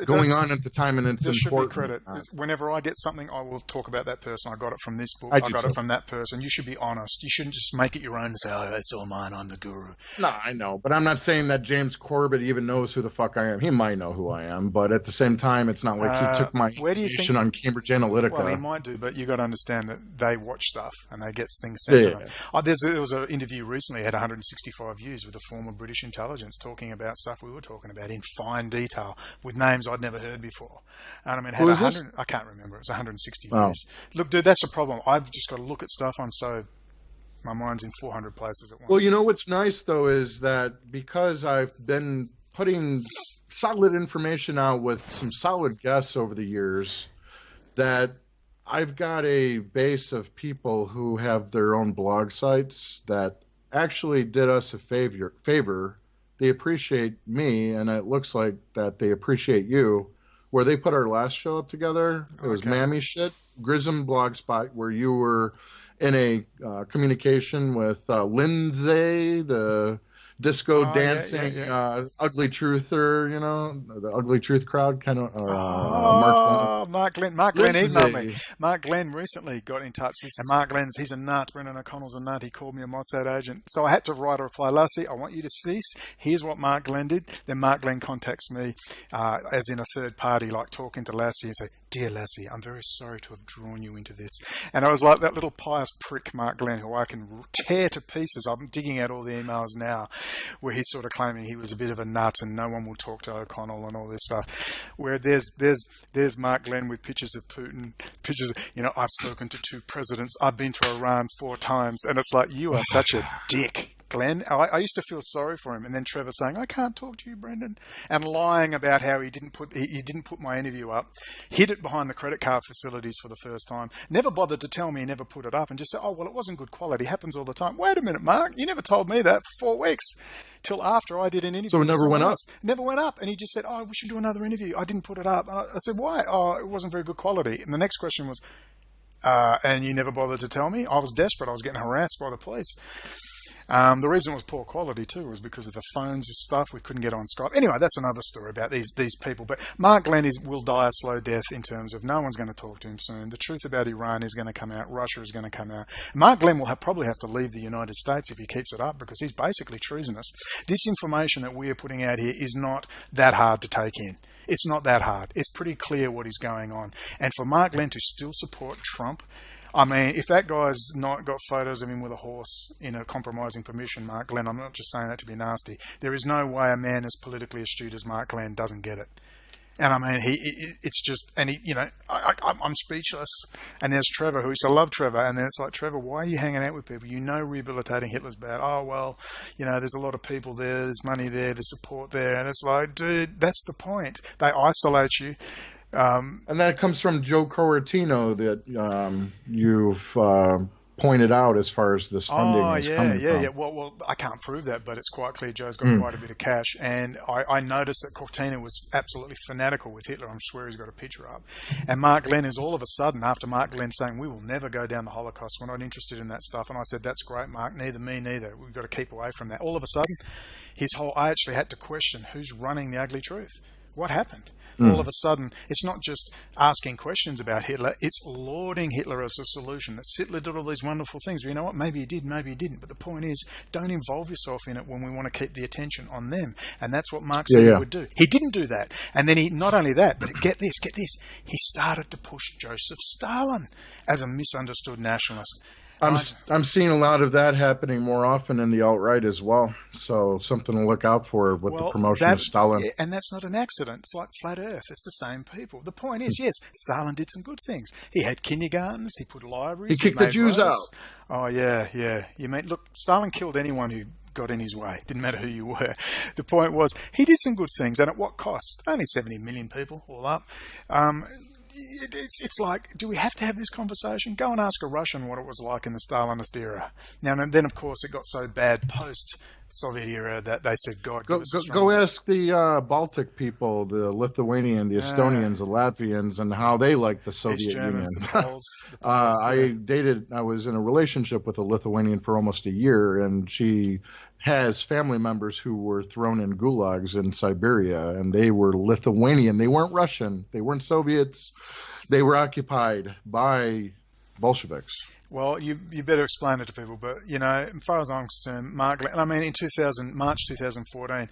going on at the time and it's important. Should be credit. Whenever I get something, I will talk about that person. I got it from this book. I got it from that person. You should be honest. You shouldn't just make it your own and say, oh, it's all mine. I'm the guru. No, I know. But I'm not saying that James Corbett even knows who the fuck I am. He might know who I am. But at the same time, it's not like he took my information on Cambridge Analytica. Well, he might do, but you got to understand that they watch stuff and they get things sent to them. There was an interview recently, had 165 views with a former British intelligence talking about stuff we were talking about in fine detail with names I'd never heard before. And I mean, who is this? I can't remember. It was 160 views. Look, dude, that's a problem. I've just got to look at stuff. My mind's in 400 places at once. Well, you know what's nice though is that because I've been putting solid information out with some solid guests over the years, that I've got a base of people who have their own blog sites that actually did us a favor. They appreciate me, and it looks like that they appreciate you. Where they put our last show up together, it was Mammy Shit, Grism Blogspot, where you were in a communication with Lindsay, the disco dancing ugly truther, the ugly truth crowd kind of. Mark Glenn emailed me. Mark Glenn recently got in touch, and Mark Glenn's, he's a nut. Brendon O'Connell's a nut. He called me a Mossad agent, so I had to write a reply. Lassie, I want you to cease. Here's what Mark Glenn did. Then Mark Glenn contacts me, as in a third party, like talking to Lassie, and say, "Dear Lassie, I'm very sorry to have drawn you into this." And I was like that little pious prick, Mark Glenn, who I can tear to pieces. I'm digging out all the emails now, where he's sort of claiming he was a bit of a nut and no one will talk to O'Connell and all this stuff. Where there's Mark Glenn with pictures of Putin, pictures of, I've spoken to 2 presidents, I've been to Iran 4 times, and it's like, you are such a dick, Glenn. I used to feel sorry for him, and then Trevor saying, "I can't talk to you, Brendon," and lying about how he didn't put my interview up, hid it behind the credit card facilities for the first time, never bothered to tell me he never put it up, and just said, "Oh well, it wasn't good quality. Happens all the time." Wait a minute, Mark, you never told me that for 4 weeks. Till after I did an interview. So it never went up? Never went up. And he just said, "Oh, we should do another interview." I didn't put it up. I said, "Why?" "Oh, it wasn't very good quality." And the next question was, "And you never bothered to tell me?" I was desperate. I was getting harassed by the police. The reason it was poor quality too was because of the phones and stuff. We couldn't get on Skype. Anyway, that's another story about these people. But Mark Glenn will die a slow death in terms of no one's going to talk to him soon. The truth about Iran is going to come out. Russia is going to come out. Mark Glenn will probably have to leave the United States if he keeps it up, because he's basically treasonous. This information that we are putting out here is not that hard to take in. It's not that hard. It's pretty clear what is going on. And for Mark Glenn to still support Trump, I mean, if that guy's not got photos of him with a horse in a compromising permission, Mark Glenn, I'm not just saying that to be nasty. There is no way a man as politically astute as Mark Glenn doesn't get it. And I mean, it's just, and he, I'm speechless. And there's Trevor, who used to love Trevor. And then it's like, Trevor, why are you hanging out with people? Rehabilitating Hitler's bad. Oh, well, there's a lot of people there. There's money there. There's support there. And it's like, dude, that's the point. They isolate you. And that comes from Joe Corratino that you've pointed out as far as this funding is coming from. Yeah. Well, I can't prove that, but it's quite clear Joe's got quite a bit of cash. And I noticed that Cortino was absolutely fanatical with Hitler. I'm sure he's got a picture up. And Mark Glenn is all of a sudden, after Mark Glenn saying, "We will never go down the Holocaust. We're not interested in that stuff." And I said, "That's great, Mark. Neither me, neither. We've got to keep away from that." All of a sudden, I actually had to question who's running the ugly truth. What happened? All of a sudden, it's not just asking questions about Hitler, it's lauding Hitler as a solution. That Hitler did all these wonderful things. You know what? Maybe he did, maybe he didn't. But the point is, don't involve yourself in it when we want to keep the attention on them. And that's what Mark said he would do. He didn't do that. And then not only that, but get this, he started to push Joseph Stalin as a misunderstood nationalist. I'm seeing a lot of that happening more often in the alt-right as well. So something to look out for with the promotion of Stalin. Yeah, and that's not an accident. It's like flat Earth. It's the same people. The point is, yes, Stalin did some good things. He had kindergartens. He put libraries. He kicked the Jews out. Oh, yeah. You mean, look, Stalin killed anyone who got in his way. Didn't matter who you were. The point was, he did some good things. And at what cost? Only 70 million people all up. It's like, do we have to have this conversation? Go and ask a Russian what it was like in the Stalinist era. Now, and then, of course, it got so bad post Soviet era that they said, God, give Go, us a go, strong... go ask the Baltic people, the Lithuanian, the Estonians, the Latvians, and how they like the East Soviet Union. Germans, the Poles, I was in a relationship with a Lithuanian for almost a year, and she has family members who were thrown in gulags in Siberia, and they were Lithuanian. They weren't Russian. They weren't Soviets. They were occupied by Bolsheviks. Well, you better explain it to people, but, as far as I'm concerned, Mark, I mean, in March 2014,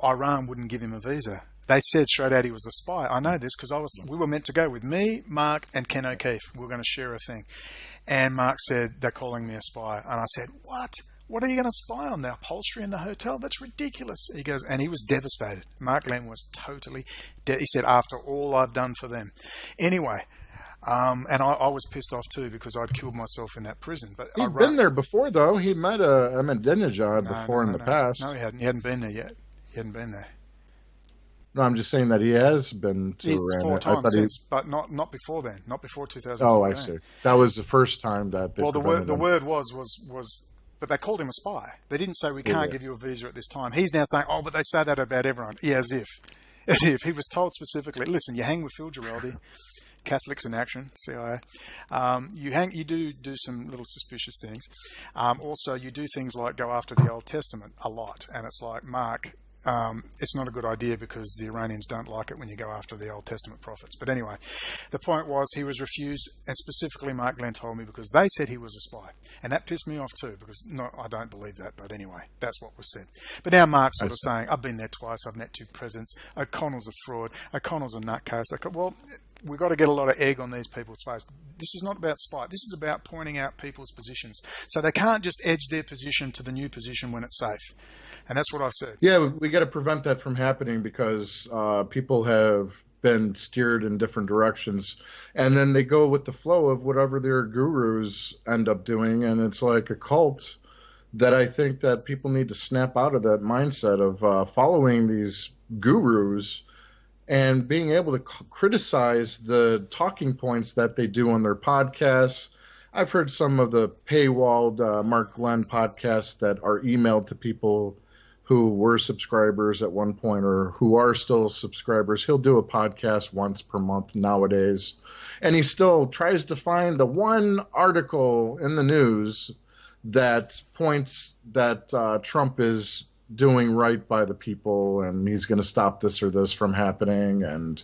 Iran wouldn't give him a visa. They said straight out he was a spy. I know this because we were meant to go with me, Mark, and Ken O'Keefe. We were going to share a thing. And Mark said, they're calling me a spy. And I said, what? What are you going to spy on? The upholstery in the hotel? That's ridiculous. He goes, and he was devastated. Mark Glenn was totally he said, after all I've done for them. Anyway, and I was pissed off too because I'd killed myself in that prison. But He'd been there before, though. He met Ahmadinejad before in the past. No, he hadn't. He hadn't been there yet. He hadn't been there. No, I'm just saying that he has been to Iran. 4 times since, but not before then. Not before 2014. Oh, I see. That was the first time that they the word was, but they called him a spy. They didn't say we can't give you a visa at this time. He's now saying, but they say that about everyone. Yeah, as if he was told specifically. Listen, you hang with Phil Giraldi. Catholics in action, CIA. You do some little suspicious things. Also, you do things like go after the Old Testament a lot, and it's like, Mark, it's not a good idea because the Iranians don't like it when you go after the Old Testament prophets. But anyway, the point was he was refused, and specifically Mark Glenn told me because they said he was a spy, and that pissed me off too because I don't believe that. But anyway, that's what was said. But now Mark's sort of saying, I've been there twice. I've met 2 presidents. O'Connell's a fraud. O'Connell's a nutcase. Well, we've got to get a lot of egg on these people's face. This is not about spite. This is about pointing out people's positions. So they can't just edge their position to the new position when it's safe. And that's what I've said. Yeah, we got to prevent that from happening because people have been steered in different directions. And then they go with the flow of whatever their gurus end up doing. And it's like a cult that I think that people need to snap out of that mindset of following these gurus and being able to criticize the talking points that they do on their podcasts. I've heard some of the paywalled Mark Glenn podcasts that are emailed to people who were subscribers at one point or who are still subscribers. He'll do a podcast once per month nowadays. And he still tries to find the one article in the news that points that Trump is doing right by the people and he's going to stop this or this from happening, and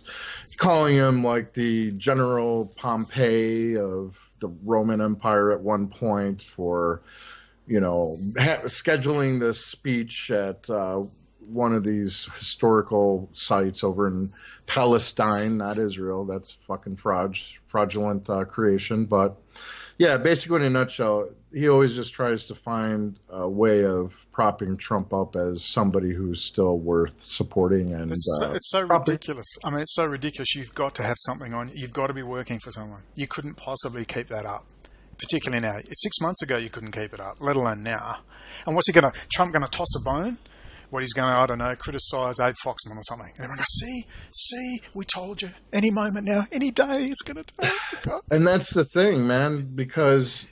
calling him like the General Pompey of the Roman Empire at one point for, scheduling this speech at one of these historical sites over in Palestine, not Israel. That's fucking fraudulent creation. But yeah, basically in a nutshell, he always just tries to find a way of propping Trump up as somebody who's still worth supporting. And it's so ridiculous. I mean, it's so ridiculous. You've got to have something on. You've got to be working for someone. You couldn't possibly keep that up, particularly now. 6 months ago, you couldn't keep it up, let alone now. And what's Trump going to toss a bone? What he's going to, I don't know, criticise Abe Foxman or something. And everyone goes, see, we told you. Any moment now, any day, it's going to do. And that's the thing, man, because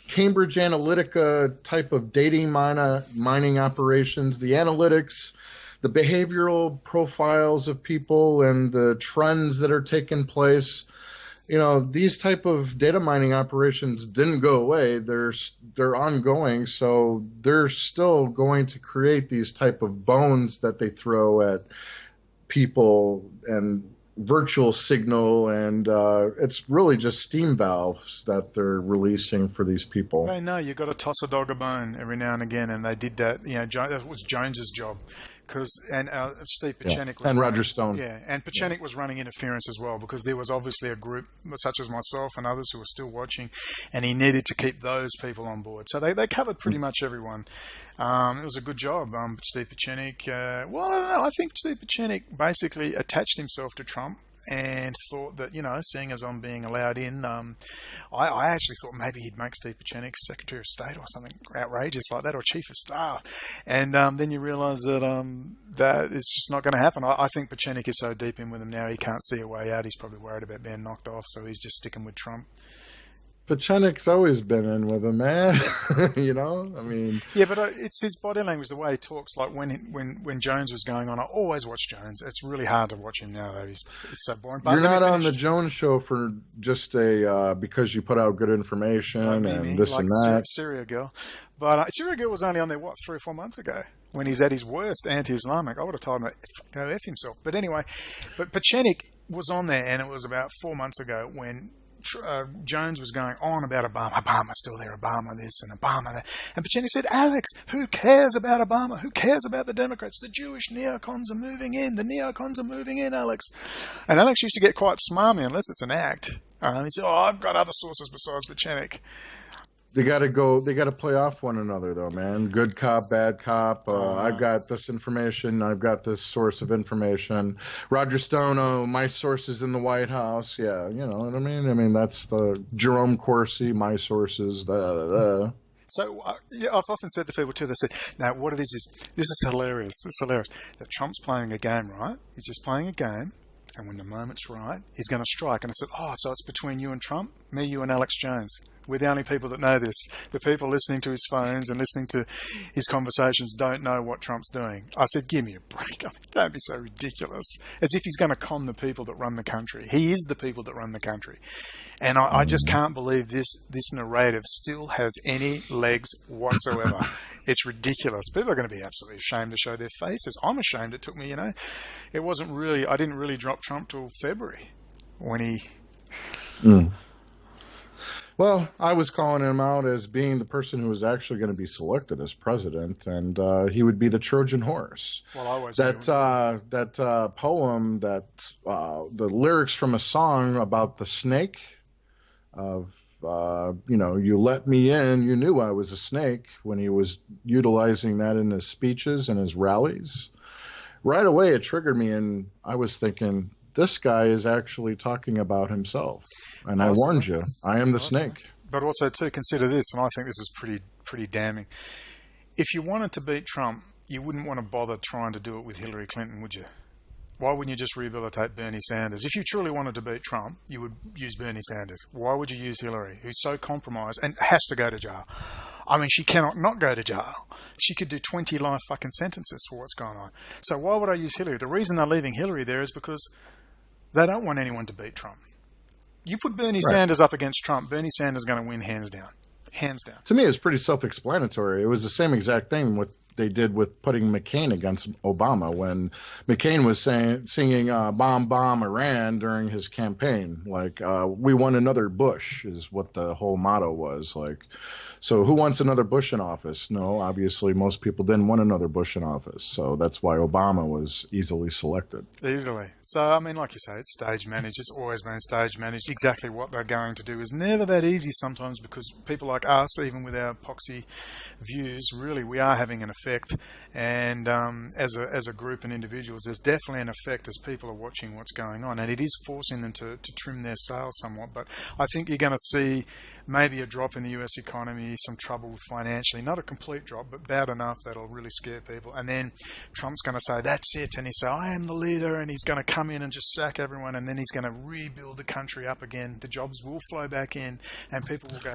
Cambridge Analytica type of dating mining operations, the analytics, the behavioral profiles of people and the trends that are taking place, these type of data mining operations didn't go away. They're ongoing, so they're still going to create these type of bones that they throw at people and virtual signal, and it's really just steam valves that they're releasing for these people. They know you've got to toss a dog a bone every now and again, and they did that. That was Jones's job. Steve Pieczenik and Roger Stone. Yeah, and Pieczenik was running interference as well because there was obviously a group such as myself and others who were still watching, and he needed to keep those people on board. So they covered pretty much everyone. It was a good job. Steve Pieczenik, I don't know. I think Steve Pieczenik basically attached himself to Trump and thought that, seeing as I'm being allowed in, I actually thought maybe he'd make Steve Pieczenik Secretary of State or something outrageous like that, or Chief of Staff. And then you realise that that it's just not going to happen. I think Pieczenik is so deep in with him now, he can't see a way out. He's probably worried about being knocked off, so he's just sticking with Trump. Pachenik's always been in with him, man. You know, I mean, Yeah, but it's his body language, the way he talks. Like when Jones was going on, I always watched Jones. It's really hard to watch him now, though. It's so boring. But you're not on the Jones show for just a because you put out good information and this like and that. Syria Girl. But Syria Girl was only on there, 3 or 4 months ago, when he's at his worst anti-Islamic. I would have told him to go F himself. But anyway, but Pachenik was on there, and it was about 4 months ago when Jones was going on about Obama. Obama's still there, Obama this and Obama that. And Pachenik said, Alex, who cares about Obama? Who cares about the Democrats? The Jewish neocons are moving in. The neocons are moving in, Alex. And Alex used to get quite smarmy unless it's an act. He said, I've got other sources besides Pachenik. They got to play off one another, though, man. Good cop, bad cop. I've got this information. I've got this source of information. Roger Stone, my sources in the White House. Yeah, you know what I mean? I mean, that's the Jerome Corsi, my sources. So, I've often said to people, too, they said, now, what it is this is hilarious. It's hilarious. That Trump's playing a game, right? He's just playing a game. And when the moment's right, he's going to strike. And I said, so it's between you and Trump? Me, you, and Alex Jones. We're the only people that know this. The people listening to his phones and listening to his conversations don't know what Trump's doing. I said, give me a break. I mean, don't be so ridiculous. As if he's going to con the people that run the country. He is the people that run the country. And I just can't believe this narrative still has any legs whatsoever. It's ridiculous. People are going to be absolutely ashamed to show their faces. I'm ashamed. It took me, I didn't really drop Trump till February when he... Well, I was calling him out as being the person who was actually going to be selected as president, and he would be the Trojan horse. Well, I was that poem, the lyrics from a song about the snake of you let me in, you knew I was a snake, when he was utilizing that in his speeches and his rallies. Right away, it triggered me, and I was thinking, this guy is actually talking about himself. And I warned you, I am the snake. But also, too, consider this, and I think this is pretty damning. If you wanted to beat Trump, you wouldn't want to bother trying to do it with Hillary Clinton, would you? Why wouldn't you just rehabilitate Bernie Sanders? If you truly wanted to beat Trump, you would use Bernie Sanders. Why would you use Hillary, who's so compromised and has to go to jail? I mean, she cannot not go to jail. She could do 20 life fucking sentences for what's going on. So why would I use Hillary? The reason they're leaving Hillary there is because they don't want anyone to beat Trump. You put Bernie Sanders up against Trump, Bernie Sanders is going to win hands down. Hands down. To me, it's pretty self-explanatory. It was the same exact thing what they did with putting McCain against Obama when McCain was singing Bomb, Bomb, Iran during his campaign. Like, we want another Bush is what the whole motto was. Like, so who wants another Bush in office? No, obviously most people didn't want another Bush in office. So that's why Obama was easily selected. Easily. So, I mean, like you say, it's stage managed. It's always been stage managed. Exactly what they're going to do is never that easy sometimes, because people like us, even with our poxy views, really we are having an effect. And as a group and individuals, there's definitely an effect as people are watching what's going on. And it is forcing them to trim their sails somewhat. But I think you're going to see maybe a drop in the US economy, some trouble financially, not a complete drop, but bad enough that'll really scare people. And then Trump's going to say, that's it. And he say, I am the leader. And he's going to come in and just sack everyone. And then he's going to rebuild the country up again. The jobs will flow back in and people will go.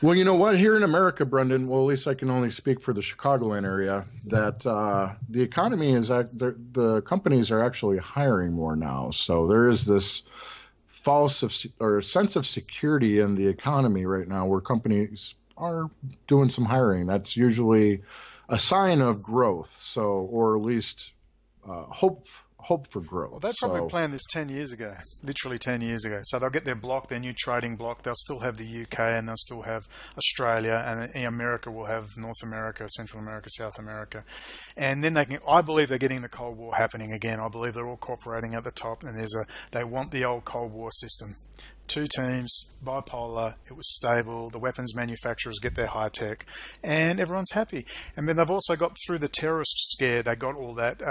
Well, you know what? Here in America, Brendon, well, at least I can only speak for the Chicagoland area, that the economy is, the companies are actually hiring more now. So there is this sense of security in the economy right now where companies are doing some hiring. That's usually a sign of growth. So, or at least hope for growth. Well, they probably planned this 10 years ago, literally 10 years ago. So they'll get their block, their new trading block. They'll still have the UK and they'll still have Australia, and America will have North America, Central America, South America. And then I believe they're getting the Cold War happening again. I believe they're all cooperating at the top, and they want the old Cold War system. Two teams, bipolar, it was stable, the weapons manufacturers get their high tech, and everyone's happy. And then they've also got through the terrorist scare, they got all that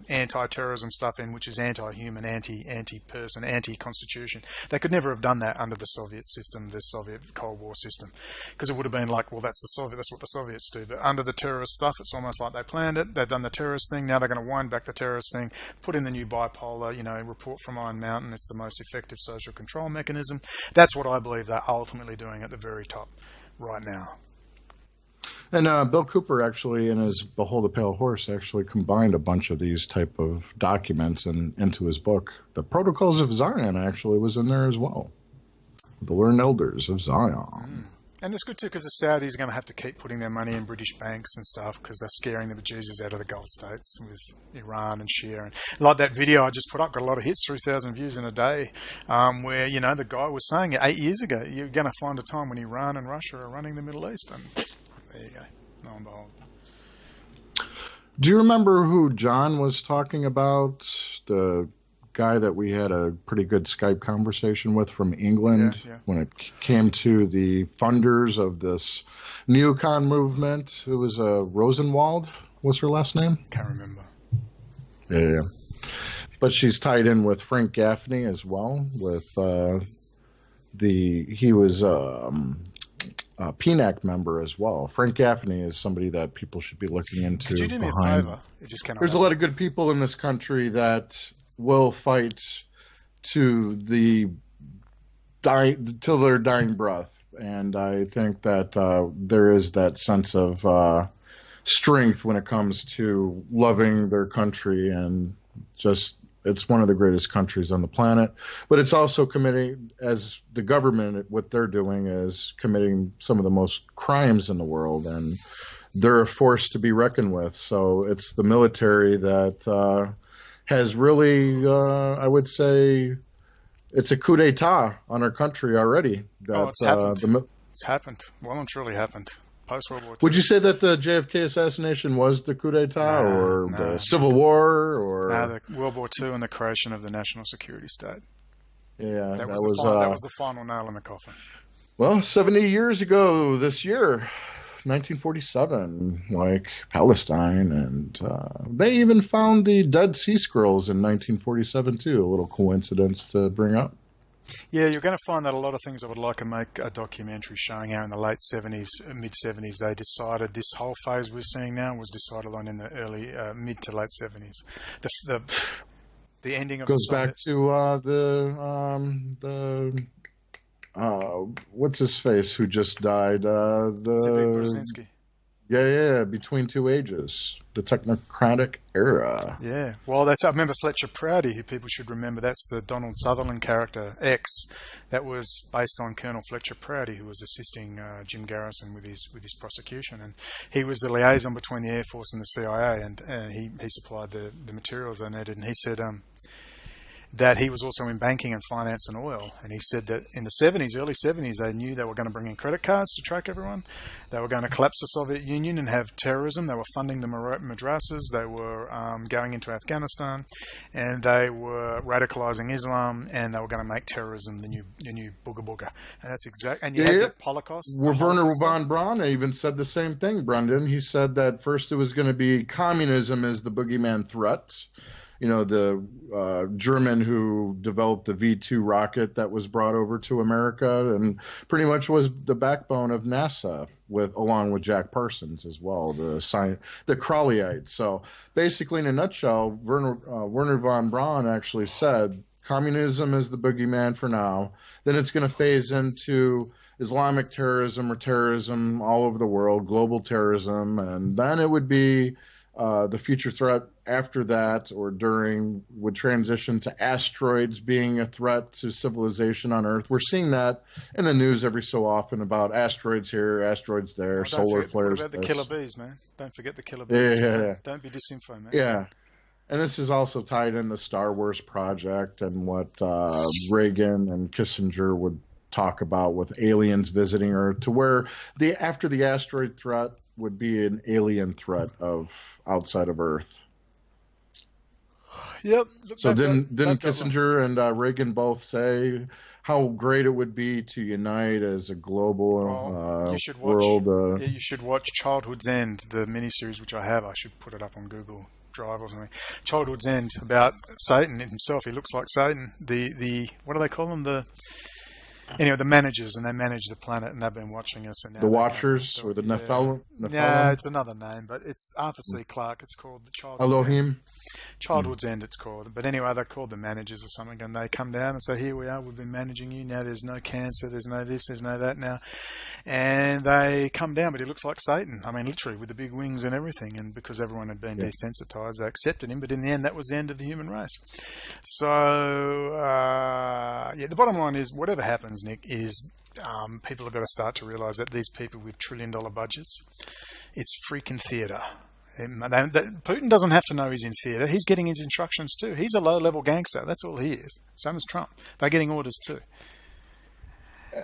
anti-terrorism stuff in, which is anti-human, anti-person, anti-constitution. They could never have done that under the Soviet system, the Soviet Cold War system, because it would have been like, well, that's what the Soviets do. But under the terrorist stuff, it's almost like they planned it, they've done the terrorist thing, now they're going to wind back the terrorist thing, put in the new bipolar, report from Iron Mountain, it's the most effective effective social control mechanism. That's what I believe they're ultimately doing at the very top right now. And Bill Cooper actually, in his Behold a Pale Horse, actually combined a bunch of these type of documents into his book. The Protocols of Zion actually was in there as well. The Learned Elders of Zion. And it's good too, because the Saudis are going to have to keep putting their money in British banks and stuff, because they're scaring the bejesus out of the Gulf states with Iran and Shia. And like that video I just put up, got a lot of hits, 3,000 views in a day, where, you know, the guy was saying it 8 years ago, you're going to find a time when Iran and Russia are running the Middle East. And there you go. Lo and behold. Do you remember who John was talking about? The guy that we had a pretty good Skype conversation with from England when it came to the funders of this neocon movement. It was Rosenwald. What's her last name? Can't remember. Yeah. But she's tied in with Frank Gaffney as well. With he was a PNAC member as well. Frank Gaffney is somebody that people should be looking into. Could you do me a favor? There's a lot of good people in this country that will fight to till their dying breath, and I think that there is that sense of strength when it comes to loving their country, and just it's one of the greatest countries on the planet. But it's also committing, as the government, what they're doing is committing some of the most crimes in the world, and they're a force to be reckoned with. So it's the military that has really, I would say, it's a coup d'etat on our country already. It's happened. It's happened. Well and truly happened. Post-World War II. Would you say that the JFK assassination was the coup d'etat the Civil War? Or the World War II and the creation of the national security state. Yeah, that was the final nail in the coffin. Well, 70 years ago this year, 1947, like Palestine, and they even found the Dead Sea Scrolls in 1947 too. A little coincidence to bring up. Yeah, you're going to find that a lot of things I would like to make a documentary showing how in the late 70s, mid-70s, they decided this whole phase we're seeing now was decided on in the early, mid to late 70s. The ending of goes back to the what's his face who just died? Brzezinski. Yeah, Between Two Ages, the technocratic era. Yeah, well, I remember Fletcher Prouty, who people should remember. That's the Donald Sutherland character, X, that was based on Colonel Fletcher Prouty, who was assisting Jim Garrison with his prosecution, and he was the liaison between the Air Force and the CIA, and he supplied the materials they needed, and he said that he was also in banking and finance and oil. And he said that in the 70s, early 70s, they knew they were going to bring in credit cards to track everyone. They were going to collapse the Soviet Union and have terrorism. They were funding the madrasas. They were going into Afghanistan, and they were radicalizing Islam, and they were going to make terrorism the new booga booga. And that's exact. And you had the Holocaust. Werner von Braun even said the same thing, Brendon. He said that first it was going to be communism as the boogeyman threat. You know, the German who developed the V-2 rocket that was brought over to America and pretty much was the backbone of NASA, along with Jack Parsons as well, the Crowleyite. So basically, in a nutshell, Werner von Braun actually said communism is the boogeyman for now. Then it's going to phase into Islamic terrorism or terrorism all over the world, global terrorism, and then it would be the future threat after that or during would transition to asteroids being a threat to civilization on Earth. We're seeing that in the news every so often about asteroids here, asteroids there, solar flares. What about the killer bees, man? Don't forget the killer bees. Yeah. Don't be disinfo, man. Yeah. And this is also tied in the Star Wars project and what Reagan and Kissinger would talk about with aliens visiting Earth, to where after the asteroid threat would be an alien threat of outside of Earth. Yep. So didn't Kissinger and Reagan both say how great it would be to unite as a global world? You should watch Childhood's End, the miniseries, which I have. I should put it up on Google Drive or something. Childhood's End, about Satan himself. He looks like Satan. The what do they call him? Anyway, the managers, and they manage the planet, and they've been watching us. And now The Watchers, or the Nephilim? Yeah, it's another name, but it's Arthur C. Clarke. It's called the Elohim. Childhood's End, it's called. But anyway, they're called the managers or something, and they come down and say, here we are, we've been managing you. Now there's no cancer, there's no this, there's no that now. And they come down, but he looks like Satan. I mean, literally, with the big wings and everything. And because everyone had been desensitized, they accepted him. But in the end, that was the end of the human race. So, the bottom line is, whatever happens, Nick, is people have got to start to realize that these people with $trillion budgets, it's freaking theater. Putin doesn't have to know he's in theatre. He's getting his instructions too. He's a low-level gangster. That's all he is. Same as Trump. They're getting orders too.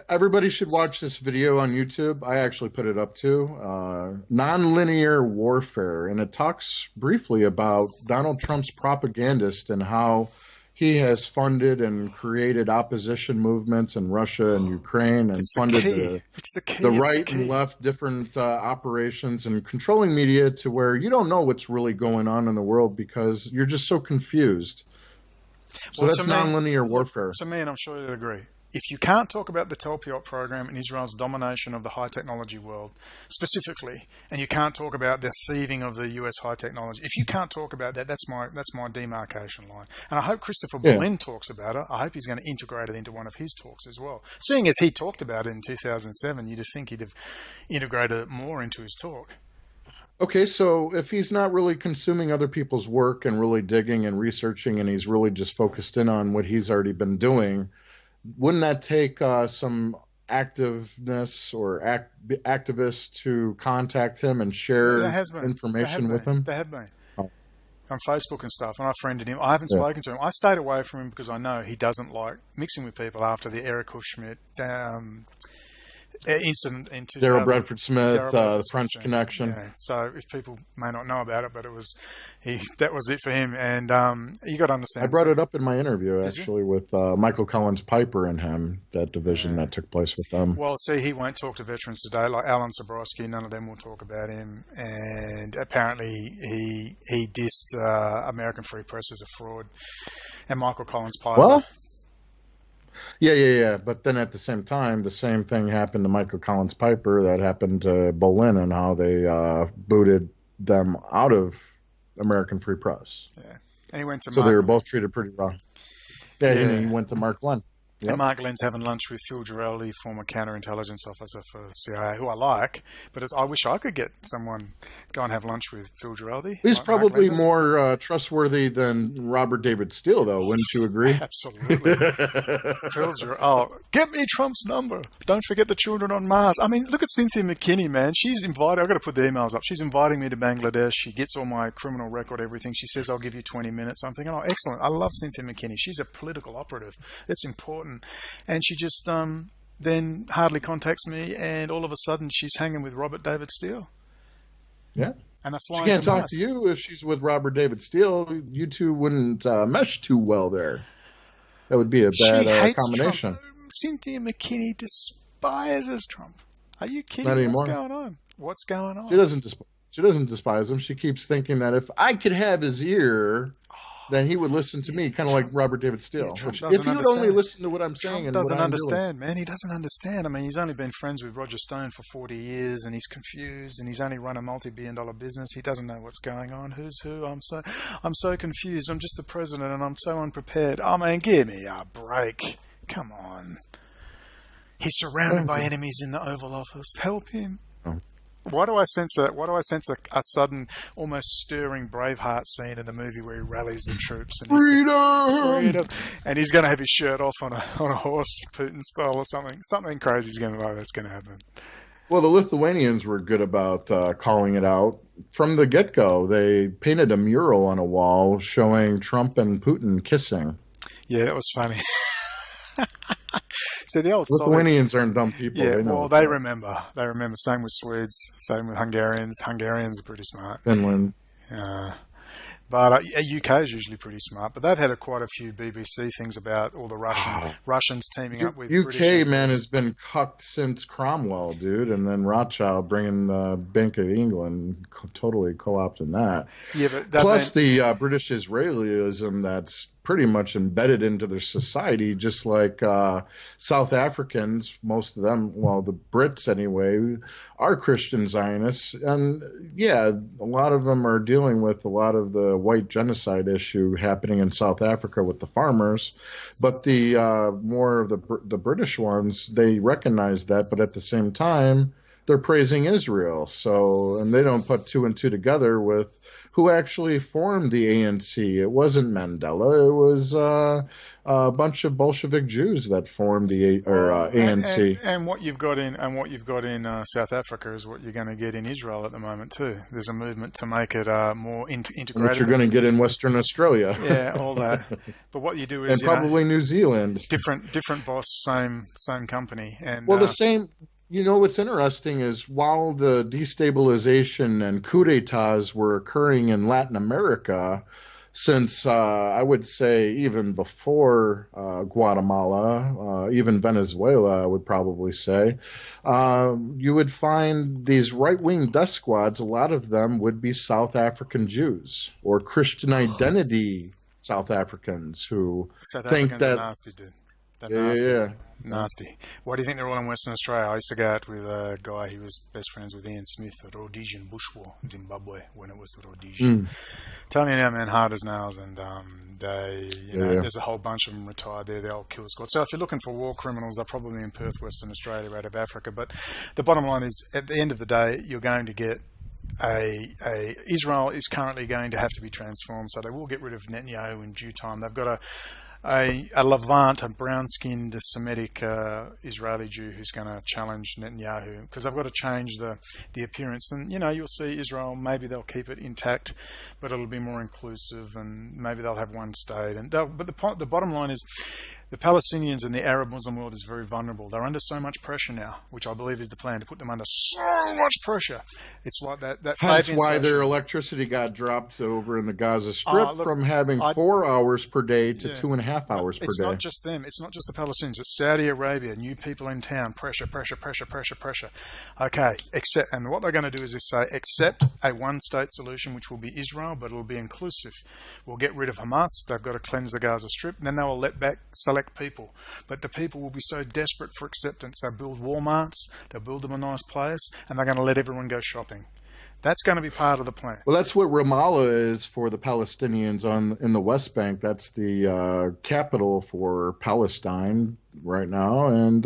Everybody should watch this video on YouTube. I actually put it up too. Nonlinear warfare. And it talks briefly about Donald Trump's propagandist and how he has funded and created opposition movements in Russia and Ukraine, and funded the right and left different operations, and controlling media to where you don't know what's really going on in the world because you're just so confused. So that's nonlinear warfare. To me, and I'm sure you'd agree, if you can't talk about the Telpiot program and Israel's domination of the high technology world specifically, and you can't talk about the thieving of the US high technology, if you can't talk about that, that's my demarcation line. And I hope Christopher Berlin talks about it. I hope he's going to integrate it into one of his talks as well. Seeing as he talked about it in 2007, you'd think he'd have integrated it more into his talk. Okay, so if he's not really consuming other people's work and really digging and researching, and he's really just focused in on what he's already been doing, wouldn't that take some activeness or activists to contact him and share information with him? They have been. On Facebook and stuff, and I friended him. I haven't spoken to him. I stayed away from him because I know he doesn't like mixing with people after the Eric Schmidt incident in 2000. Daryl Bradford Smith, the French Connection. Yeah. So if people may not know about it, but that was it for him. And you got to understand. I brought it up in my interview actually with Michael Collins Piper and him, that division that took place with them. Well, see, he won't talk to veterans today, like Alan Sabrowski. None of them will talk about him. And apparently he dissed American Free Press as a fraud. And Michael Collins Piper. Well, yeah. But then at the same time, the same thing happened to Michael Collins Piper that happened to Bolin, and how they booted them out of American Free Press. Yeah. And he went to they were both treated pretty wrong. Yeah, he went to Mark Lynn. Yep. And Mark Lynn's having lunch with Phil Giraldi, former counterintelligence officer for the CIA, who I like. But I wish I could get someone go and have lunch with Phil Giraldi. He's probably more trustworthy than Robert David Steele, though. Wouldn't you agree? Absolutely. Phil Giraldi. Get me Trump's number. Don't forget the children on Mars. I mean, look at Cynthia McKinney, man. She's invited. I've got to put the emails up. She's inviting me to Bangladesh. She gets all my criminal record, everything. She says, I'll give you 20 minutes. I'm thinking, oh, excellent. I love Cynthia McKinney. She's a political operative. That's important. And she just then hardly contacts me, and all of a sudden she's hanging with Robert David Steele. Yeah. And she can't talk to you if she's with Robert David Steele. You two wouldn't mesh too well there. That would be a bad combination. Cynthia McKinney despises Trump. Are you kidding? Not anymore. What's going on? She doesn't despise him. She keeps thinking that if I could have his ear, then he would listen to me, kind of like Robert David Steele. If he would only listen to what I'm saying, Trump doesn't understand, man. He doesn't understand. I mean, he's only been friends with Roger Stone for 40 years, and he's confused, and he's only run a multi-billion-dollar business. He doesn't know what's going on. Who's who? I'm so confused. I'm just the president, and I'm so unprepared. Oh man, give me a break. Come on. He's surrounded by enemies in the Oval Office. Help him. Why do I sense a sudden, almost stirring Braveheart scene in the movie where he rallies the troops and freedom, and he's going to have his shirt off on a horse, Putin style or something. Something crazy is going to that's going to happen. Well, the Lithuanians were good about calling it out from the get-go. They painted a mural on a wall showing Trump and Putin kissing. Yeah, that was funny. So the old Lithuanians aren't dumb people. Yeah, they remember. They remember. Same with Swedes. Same with Hungarians. Hungarians are pretty smart. Finland. But UK is usually pretty smart. But they've had quite a few BBC things about all the Russians teaming up with UK, British man, has been cucked since Cromwell, dude, and then Rothschild bringing the Bank of England, totally co-opting that. Yeah, but plus the British Israelism that's pretty much embedded into their society, just like South Africans, most of them, well, the Brits anyway, are Christian Zionists. And yeah, a lot of them are dealing with a lot of the white genocide issue happening in South Africa with the farmers. But the more of the British ones, they recognize that, but at the same time, they're praising Israel. So, and they don't put two and two together with who actually formed the ANC. It wasn't Mandela. It was a bunch of Bolshevik Jews that formed the ANC. And what you've got in South Africa is what you're going to get in Israel at the moment too. There's a movement to make it more integrated. What you're going to get in Western Australia. Yeah, all that. But what you do is and probably New Zealand. Different boss, same company. And well, the same. You know, what's interesting is while the destabilization and coup d'etats were occurring in Latin America, since I would say even before Guatemala, even Venezuela, I would probably say, you would find these right-wing death squads, a lot of them would be South African Jews or Christian identity South Africans who think that... nasty, dude. Nasty. Yeah. Nasty. Why do you think they're all in Western Australia? I used to go out with a guy who was best friends with Ian Smith at Rhodesian Bush War in Zimbabwe when it was the Rhodesian. Telling you now, man, hard as nails, and there's a whole bunch of them retired there, the old kill squad. So if you're looking for war criminals, they're probably in Perth, Western Australia, out of Africa. But the bottom line is, at the end of the day, you're going to get Israel is currently going to have to be transformed, so they will get rid of Netanyahu in due time. They've got a Levant, a brown-skinned Semitic Israeli Jew who's going to challenge Netanyahu because they've got to change the appearance. And, you'll see Israel, maybe they'll keep it intact, but it'll be more inclusive and maybe they'll have one state. But the bottom line is the Palestinians and the Arab Muslim world is very vulnerable. They're under so much pressure now, which I believe is the plan, to put them under so much pressure. It's like that. That's why their electricity got dropped over in the Gaza Strip from having 4 hours per day to 2.5 hours per day. It's not just them. It's not just the Palestinians. It's Saudi Arabia, new people in town, pressure. Okay, and what they're going to do is say, accept a one-state solution, which will be Israel, but it'll be inclusive. We'll get rid of Hamas. They've got to cleanse the Gaza Strip. And then they will let back select people. But the people will be so desperate for acceptance, they'll build Walmarts, they'll build them a nice place, and they're going to let everyone go shopping. That's going to be part of the plan. Well, that's what Ramallah is for the Palestinians in the West Bank. That's the capital for Palestine right now. And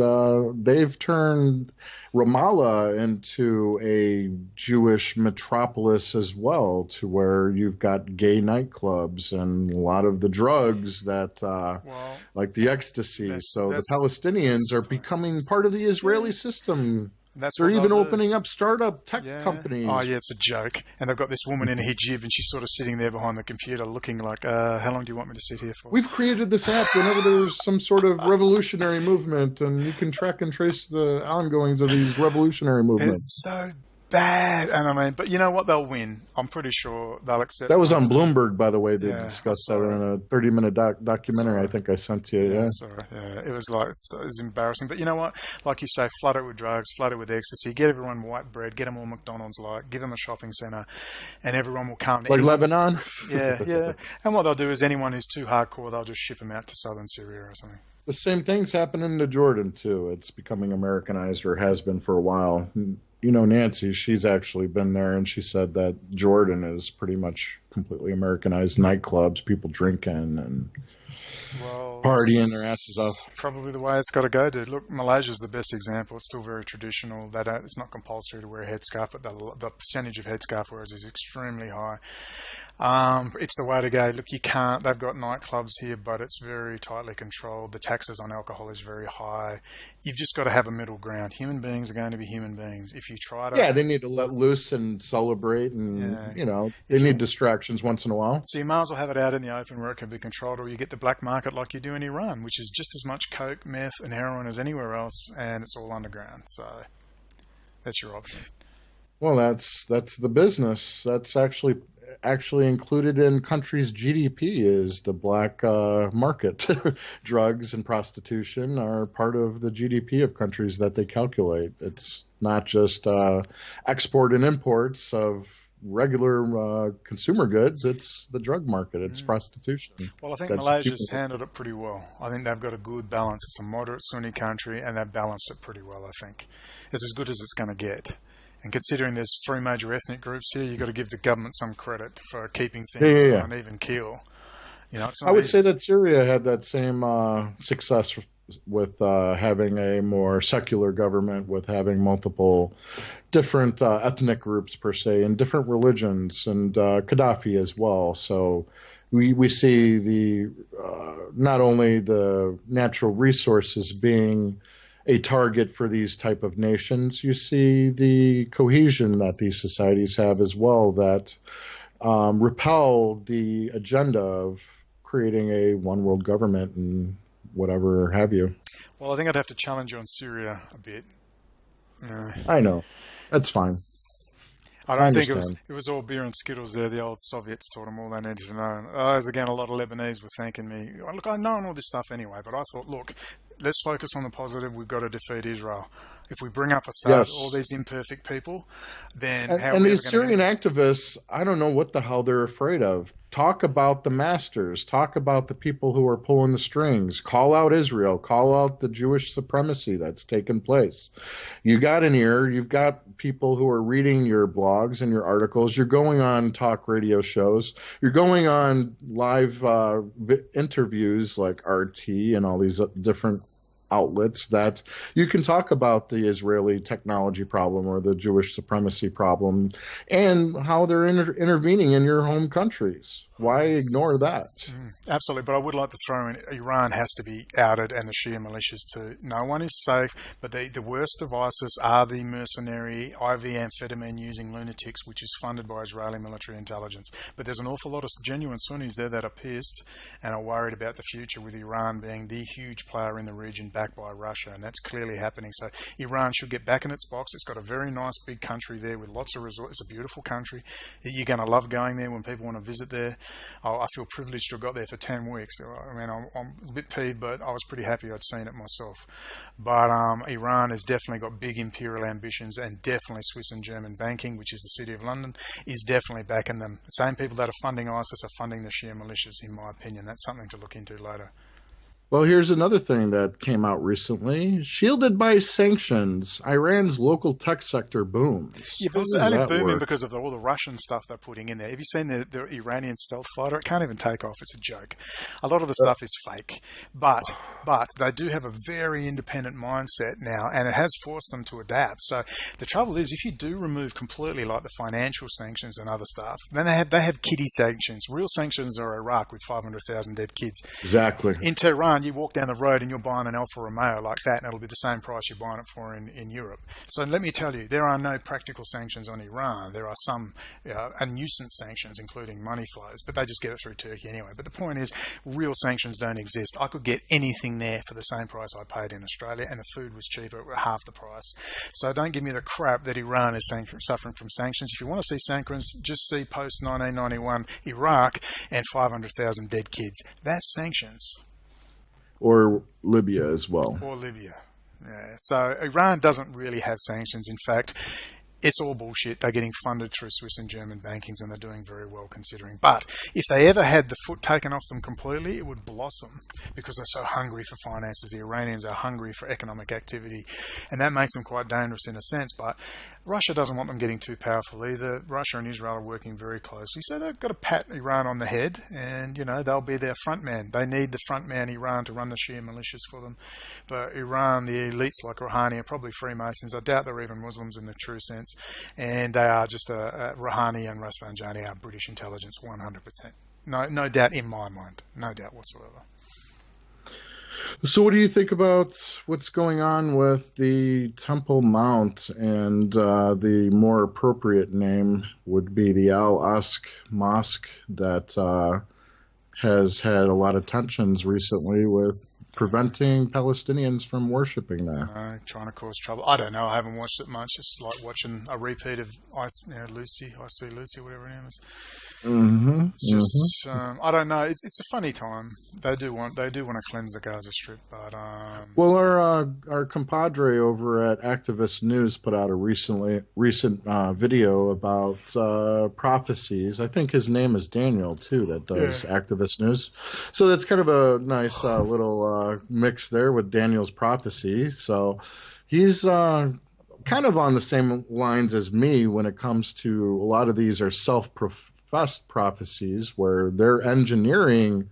they've turned Ramallah into a Jewish metropolis as well, to where you've got gay nightclubs and a lot of the drugs that, like the ecstasy. So the Palestinians are becoming part of the Israeli system. They're even opening up startup tech companies. Oh, yeah, it's a joke. And they've got this woman in a hijab, and she's sort of sitting there behind the computer looking like, how long do you want me to sit here for? We've created this app whenever there's some sort of revolutionary movement, and you can track and trace the ongoings of these revolutionary movements. It's so bad. And but you know what? They'll win. I'm pretty sure they'll accept. That was on Bloomberg, by the way. They discussed that in a 30-minute documentary I think I sent to you. Yeah. It was it was embarrassing. But you know what? Like you say, flood it with drugs, flood it with ecstasy, get everyone white bread, get them all McDonald's give them a shopping centre, and everyone will come. Like Lebanon? Yeah. And what they'll do is anyone who's too hardcore, they'll just ship them out to southern Syria or something. The same thing's happening to Jordan, too. It's becoming Americanized, or has been for a while. Nancy, she's actually been there, and she said that Jordan is pretty much completely Americanized. Nightclubs, people drinking and partying their asses off. Probably the way it's got to go, dude. Look, Malaysia's the best example. It's still very traditional. It's not compulsory to wear a headscarf, but the percentage of headscarf wearers is extremely high. It's the way to go. Look, they've got nightclubs here, but it's very tightly controlled. The taxes on alcohol is very high. You've just got to have a middle ground. Human beings are going to be human beings. If you try to... Yeah, they need to let loose and celebrate, and, they need distractions once in a while. So you might as well have it out in the open where it can be controlled, or you get the black market like you do in Iran, which is just as much coke, meth, and heroin as anywhere else, and it's all underground. So that's your option. Well, that's the business. That's actually actually included in countries' GDP is the black market. Drugs and prostitution are part of the GDP of countries that they calculate. It's not just export and imports of regular consumer goods. It's the drug market. It's prostitution. Well, I think That's Malaysia's handled it pretty well. I think they've got a good balance. It's a moderate Sunni country, and they've balanced it pretty well, I think. It's as good as it's going to get. And considering there's three major ethnic groups here, you've got to give the government some credit for keeping things on an even keel. You know, it's not I would say that Syria had that same success with having a more secular government, with having multiple different ethnic groups per se, and different religions, and Gaddafi as well. So we see the not only the natural resources being a target for these type of nations, you see the cohesion that these societies have as well that repel the agenda of creating a one world government and whatever have you. Well, I think I'd have to challenge you on Syria a bit. I know. That's fine. I don't think it was all beer and Skittles there. The old Soviets taught them all they needed to know. As again, a lot of Lebanese were thanking me. Look, I know all this stuff anyway, but I thought, look, let's focus on the positive. We've got to defeat Israel. If we bring up Assad, all these imperfect people, then how are we and these ever Syrian activists, I don't know what the hell they're afraid of. Talk about the masters. Talk about the people who are pulling the strings. Call out Israel. Call out the Jewish supremacy that's taken place. You got an ear. You've got people who are reading your blogs and your articles. You're going on talk radio shows. You're going on live interviews like RT and all these different outlets that you can talk about the Israeli technology problem or the Jewish supremacy problem and how they're intervening in your home countries. Why ignore that? Absolutely, but I would like to throw in Iran has to be outed and the Shia militias too. No one is safe, but the worst of ISIS are the mercenary IV amphetamine using lunatics, which is funded by Israeli military intelligence. But there's an awful lot of genuine Sunnis there that are pissed and are worried about the future, with Iran being the huge player in the region backed by Russia, and that's clearly happening. So Iran should get back in its box. It's got a very nice big country there with lots of resorts. It's a beautiful country. You're going to love going there when people want to visit there. I feel privileged to have got there for 10 weeks. I mean, I'm a bit peeved, but I was pretty happy I'd seen it myself. But Iran has definitely got big imperial ambitions, and definitely Swiss and German banking, which is the City of London, is definitely backing them. The same people that are funding ISIS are funding the Shia militias, in my opinion. That's something to look into later. Well, here's another thing that came out recently. Shielded by sanctions, Iran's local tech sector booms. Yeah, but it's only booming because of all the Russian stuff they're putting in there. Have you seen the Iranian stealth fighter? It can't even take off. It's a joke. A lot of the stuff is fake. But they do have a very independent mindset now, and it has forced them to adapt. So the trouble is, if you do remove completely like the financial sanctions and other stuff, then they have kiddie sanctions. Real sanctions are Iraq with 500,000 dead kids. Exactly. In Tehran, you walk down the road and you're buying an Alfa Romeo like that, and it'll be the same price you're buying it for in Europe. So let me tell you, there are no practical sanctions on Iran. There are some a nuisance sanctions, including money flows, but they just get it through Turkey anyway. But the point is, real sanctions don't exist. I could get anything there for the same price I paid in Australia, and the food was cheaper at half the price. So don't give me the crap that Iran is suffering from sanctions. If you want to see sanctions, just see post-1991 Iraq and 500,000 dead kids. That's sanctions. Or Libya as well. Or Libya. Yeah. So Iran doesn't really have sanctions. In fact, it's all bullshit. They're getting funded through Swiss and German bankings, and they're doing very well considering. But if they ever had the foot taken off them completely, it would blossom because they're so hungry for finances. The Iranians are hungry for economic activity, and that makes them quite dangerous in a sense. But Russia doesn't want them getting too powerful either. Russia and Israel are working very closely. So they've got to pat Iran on the head, and, they'll be their front man. They need the front man, Iran, to run the Shia militias for them. But Iran, the elites like Rouhani, are probably Freemasons. I doubt they're even Muslims in the true sense. And they are just Rouhani and Rafsanjani are British intelligence, 100%. No doubt in my mind. No doubt whatsoever. So what do you think about what's going on with the Temple Mount, and the more appropriate name would be the Al-Aqsa Mosque that has had a lot of tensions recently with preventing Palestinians from worshiping there. Trying to cause trouble. I don't know. I haven't watched it much. It's like watching a repeat of Lucy, I See Lucy, whatever her name is. Mm-hmm. It's just, I don't know. It's a funny time. They do want to cleanse the Gaza Strip, but well, our compadre over at Activist News put out a recent video about prophecies. I think his name is Daniel too. That does Activist News. So that's kind of a nice little mix there with Daniel's prophecy. So he's kind of on the same lines as me when it comes to a lot of these are self-professed prophecies where they're engineering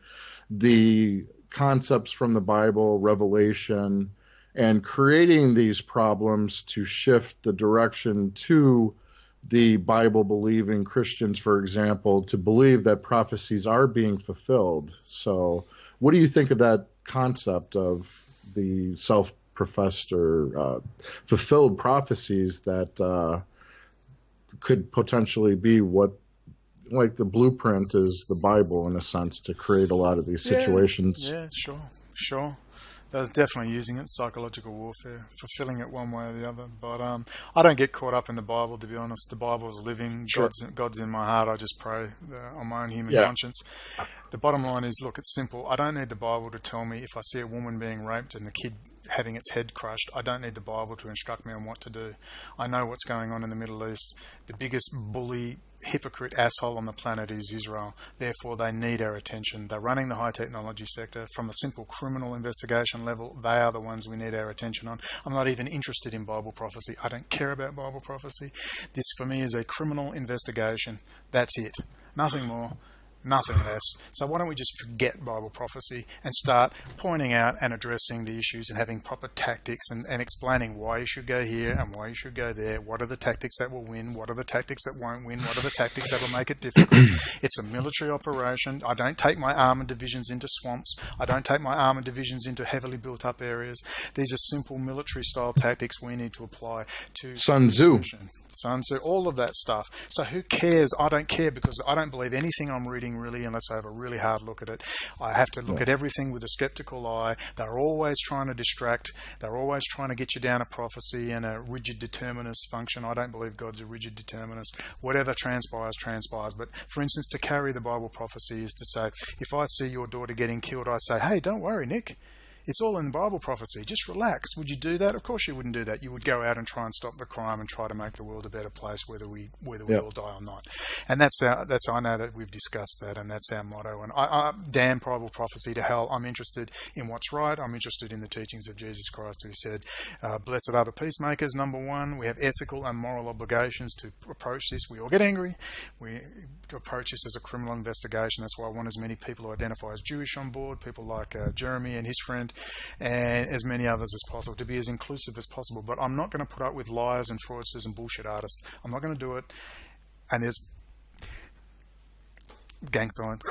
the concepts from the Bible, Revelation, and creating these problems to shift the direction to the Bible-believing Christians, for example, to believe that prophecies are being fulfilled. So what do you think of that concept of the self-professed or fulfilled prophecies that could potentially be what, like the blueprint is the Bible in a sense to create a lot of these situations? Yeah, sure. They're definitely using it, psychological warfare, fulfilling it one way or the other. But I don't get caught up in the Bible, to be honest. The Bible is living. Sure. God's in my heart. I just pray on my own human conscience. The bottom line is, look, it's simple. I don't need the Bible to tell me if I see a woman being raped and the kid having its head crushed. I don't need the Bible to instruct me on what to do. I know what's going on in the Middle East. The biggest bully, hypocrite asshole on the planet is Israel. Therefore, they need our attention. They're running the high technology sector. From a simple criminal investigation level, they are the ones we need our attention on. I'm not even interested in Bible prophecy. I don't care about Bible prophecy. This, for me, is a criminal investigation. That's it. Nothing more. Nothing less. So why don't we just forget Bible prophecy and start pointing out and addressing the issues and having proper tactics and explaining why you should go here and why you should go there. What are the tactics that will win? What are the tactics that won't win? What are the tactics that will make it difficult? It's a military operation. I don't take my armoured divisions into swamps. I don't take my armoured divisions into heavily built up areas. These are simple military style tactics we need to apply to Sun Tzu. All of that stuff. So who cares? I don't care, because I don't believe anything I'm reading really unless I have a really hard look at it. I have to look at everything with a skeptical eye. They're always trying to distract. They're always trying to get you down a prophecy and a rigid determinist function. I don't believe God's a rigid determinist. Whatever transpires, transpires. But for instance, to carry the Bible prophecy is to say, if I see your daughter getting killed, I say, hey, don't worry, Nick. It's all in Bible prophecy. Just relax. Would you do that? Of course you wouldn't do that. You would go out and try and stop the crime and try to make the world a better place, whether we all die or not. And I know that we've discussed that, and that's our motto. And I damn Bible prophecy to hell. I'm interested in what's right. I'm interested in the teachings of Jesus Christ, who said, blessed are the peacemakers, number one. We have ethical and moral obligations to approach this. We all get angry. We approach this as a criminal investigation. That's why I want as many people who identify as Jewish on board, people like Jeremy and his friend, and as many others as possible, to be as inclusive as possible. But I'm not going to put up with liars and fraudsters and bullshit artists. I'm not going to do it. And there's gang signs.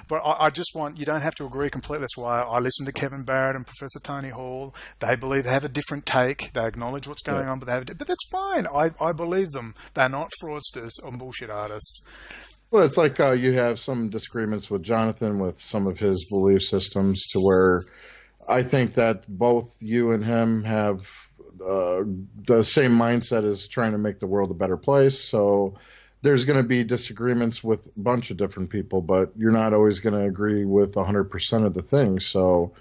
But I just want, you don't have to agree completely. That's why I listen to Kevin Barrett and Professor Tony Hall. They believe they have a different take. They acknowledge what's going on, but but that's fine. I believe them. They're not fraudsters or bullshit artists. Well, it's like you have some disagreements with Jonathan with some of his belief systems, to where I think that both you and him have the same mindset as trying to make the world a better place. So there's going to be disagreements with a bunch of different people, but you're not always going to agree with 100% of the things. So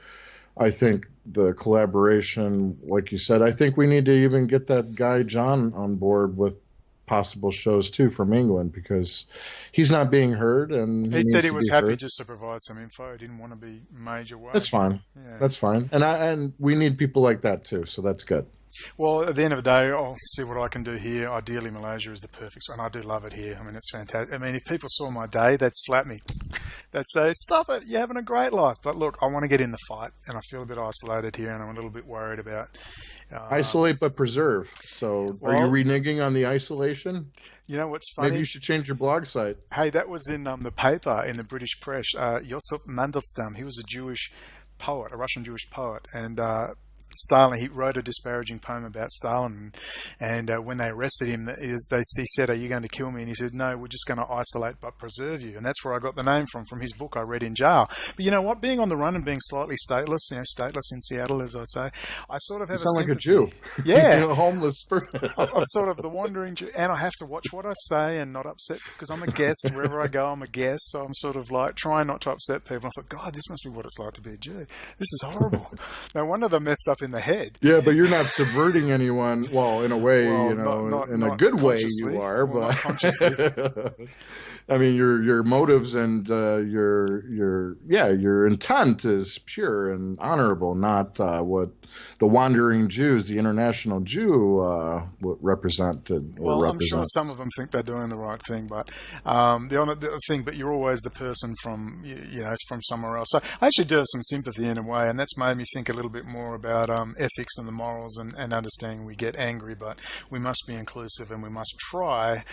I think the collaboration, like you said, I think we need to even get that guy John on board with possible shows too from England, because he's not being heard, and he said he was happy just to provide some info. He didn't want to be major way. That's fine. Yeah. That's fine. And we need people like that too, so that's good. Well, at the end of the day, I'll see what I can do here. Ideally, Malaysia is the perfect, and I do love it here. I mean, it's fantastic. I mean, if people saw my day, they'd slap me. They'd say, stop it, you're having a great life. But look, I want to get in the fight, and I feel a bit isolated here, and I'm a little bit worried about... isolate but preserve. So are you reneging on the isolation? You know what's funny? Maybe you should change your blog site. Hey, that was in the paper, in the British press. Josip Mandelstam, he was a Jewish poet, a Russian Jewish poet, and Stalin. He wrote a disparaging poem about Stalin, and when they arrested him, he said, "Are you going to kill me?" And he said, "No, we're just going to isolate but preserve you." And that's where I got the name from his book I read in jail. But you know what? Being on the run and being slightly stateless, stateless in Seattle, as I say, I sort of have you sound a like a sympathy. Jew. Yeah, a homeless person. I'm sort of the wandering Jew, and I have to watch what I say and not upset because I'm a guest. Wherever I go, I'm a guest, so I'm sort of like trying not to upset people. I thought, God, this must be what it's like to be a Jew. This is horrible. No wonder they're messed up in the head. Yeah, but you're not subverting anyone. Well, in a way, in a good way you are, but I mean, your motives and your intent is pure and honorable, not what the wandering Jews, the international Jew, represented. Well, I'm sure some of them think they're doing the right thing, but the other thing, but you're always the person from from somewhere else. So I actually do have some sympathy in a way, and that's made me think a little bit more about ethics and the morals and understanding we get angry, but we must be inclusive and we must try.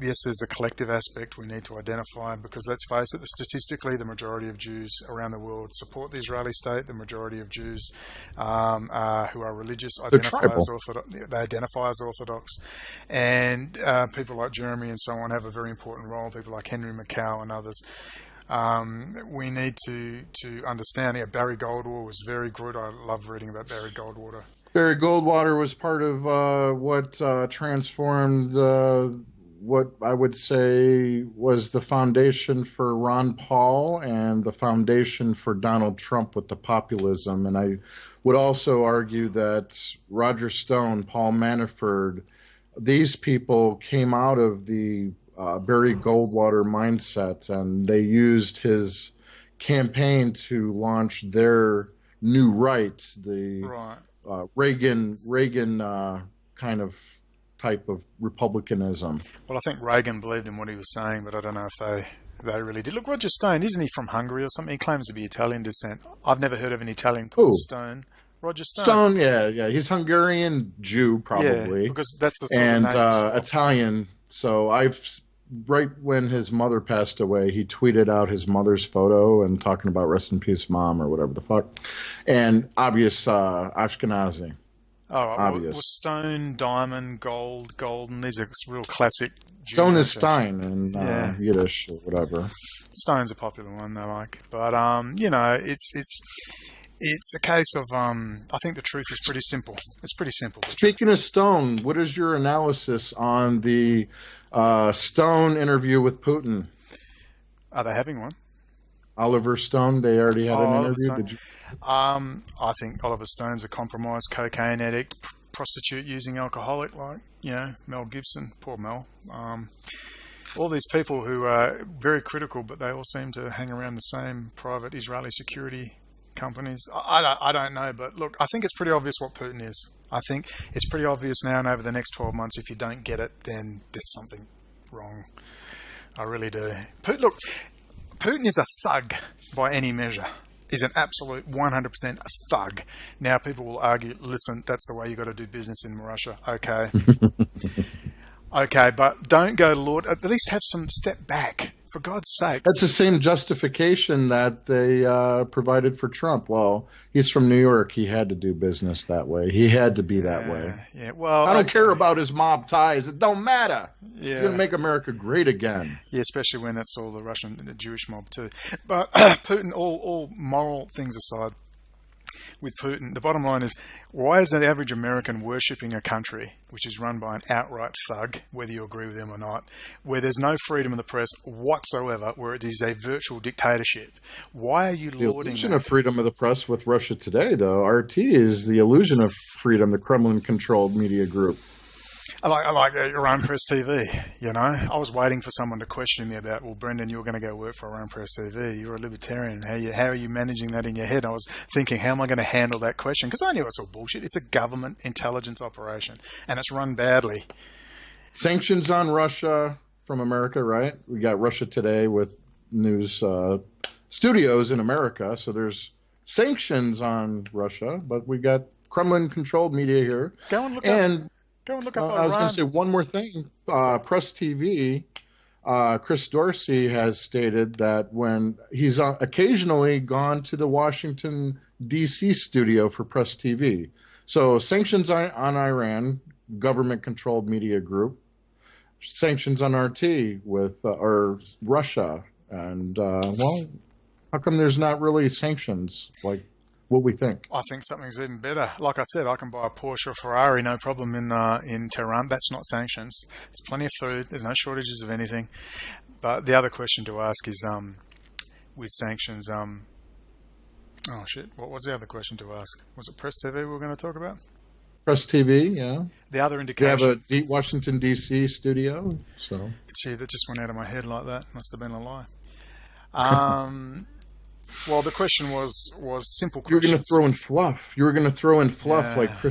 Yes, there's a collective aspect we need to identify because let's face it, statistically, the majority of Jews around the world support the Israeli state. The majority of Jews who are religious they identify as Orthodox, and people like Jeremy and so on have a very important role. People like Henry Macau and others. We need to understand. Barry Goldwater was very good. I love reading about Barry Goldwater. Barry Goldwater was part of what transformed what I would say was the foundation for Ron Paul and the foundation for Donald Trump with the populism. And I would also argue that Roger Stone, Paul Manafort, these people came out of the Barry Goldwater mindset, and they used his campaign to launch their new right, the Reagan kind of type of republicanism. Well, I think Reagan believed in what he was saying, but I don't know if they really did. Look, Roger Stone, isn't he from Hungary or something? He claims to be Italian descent. I've never heard of an Italian called Stone. Roger Stone. Stone, yeah. He's Hungarian Jew, probably. Yeah, because that's the sort of name. And Italian. So right when his mother passed away, he tweeted out his mother's photo and talking about rest in peace, mom, or whatever the fuck. And obvious Ashkenazi. Oh, well, Stone, Diamond, Gold, Golden. These are real classic. Stone is Stein in Yiddish or whatever. Stone's a popular one they like, but it's a case of I think the truth is pretty simple. It's pretty simple. Speaking of Stone, what is your analysis on the Stone interview with Putin? Are they having one? Oliver Stone, they already had an interview. Did you? I think Oliver Stone's a compromised cocaine addict, prostitute using alcoholic, like Mel Gibson. Poor Mel. All these people who are very critical, but they all seem to hang around the same private Israeli security companies. I don't know, but look, I think it's pretty obvious what Putin is. I think it's pretty obvious now, and over the next 12 months, if you don't get it, then there's something wrong. I really do. Look, Putin is a thug by any measure. He's an absolute 100% a thug. Now, people will argue, listen, that's the way you got to do business in Russia. Okay. Okay, but don't go, Lord. At least have some step back. For God's sake. That's the same justification that they provided for Trump. Well, he's from New York. He had to do business that way. He had to be that way. Yeah. Well, I don't care about his mob ties. It don't matter. Yeah. He's going to make America great again. Yeah, especially when that's all the Russian and the Jewish mob too. But Putin, all moral things aside, with Putin, the bottom line is, why is an average American worshipping a country which is run by an outright thug, whether you agree with him or not, where there's no freedom of the press whatsoever, where it is a virtual dictatorship? Why are you lauding the illusion of freedom of the press with Russia Today, though? RT is the illusion of freedom, the Kremlin-controlled media group. I like Iran Press TV, I was waiting for someone to question me about, well, Brendon, you're going to go work for Iran Press TV. You're a libertarian. How are you managing that in your head? I was thinking, how am I going to handle that question? Because I knew it's all bullshit. It's a government intelligence operation, and it's run badly. Sanctions on Russia from America, right? We got Russia Today with news studios in America, so there's sanctions on Russia, but we got Kremlin-controlled media here. Go and look up. Go and look up Iran. I was going to say one more thing. Press TV, Chris Dorsey has stated that when he's occasionally gone to the Washington, DC studio for Press TV. So sanctions on Iran, government-controlled media group. Sanctions on RT with or Russia, and well, how come there's not really sanctions like what we think? I think something's even better. Like I said, I can buy a Porsche or Ferrari, no problem in Tehran. That's not sanctions. There's plenty of food. There's no shortages of anything. But the other question to ask is, with sanctions, oh shit, what was the other question to ask? Was it Press TV we were going to talk about? Press TV, yeah. The other indication. You have a Washington D.C. studio, so. Gee, that just went out of my head like that. Must have been a lie. Well, the question was simple questions. You were going to throw in fluff. You were going to throw in fluff Yeah. like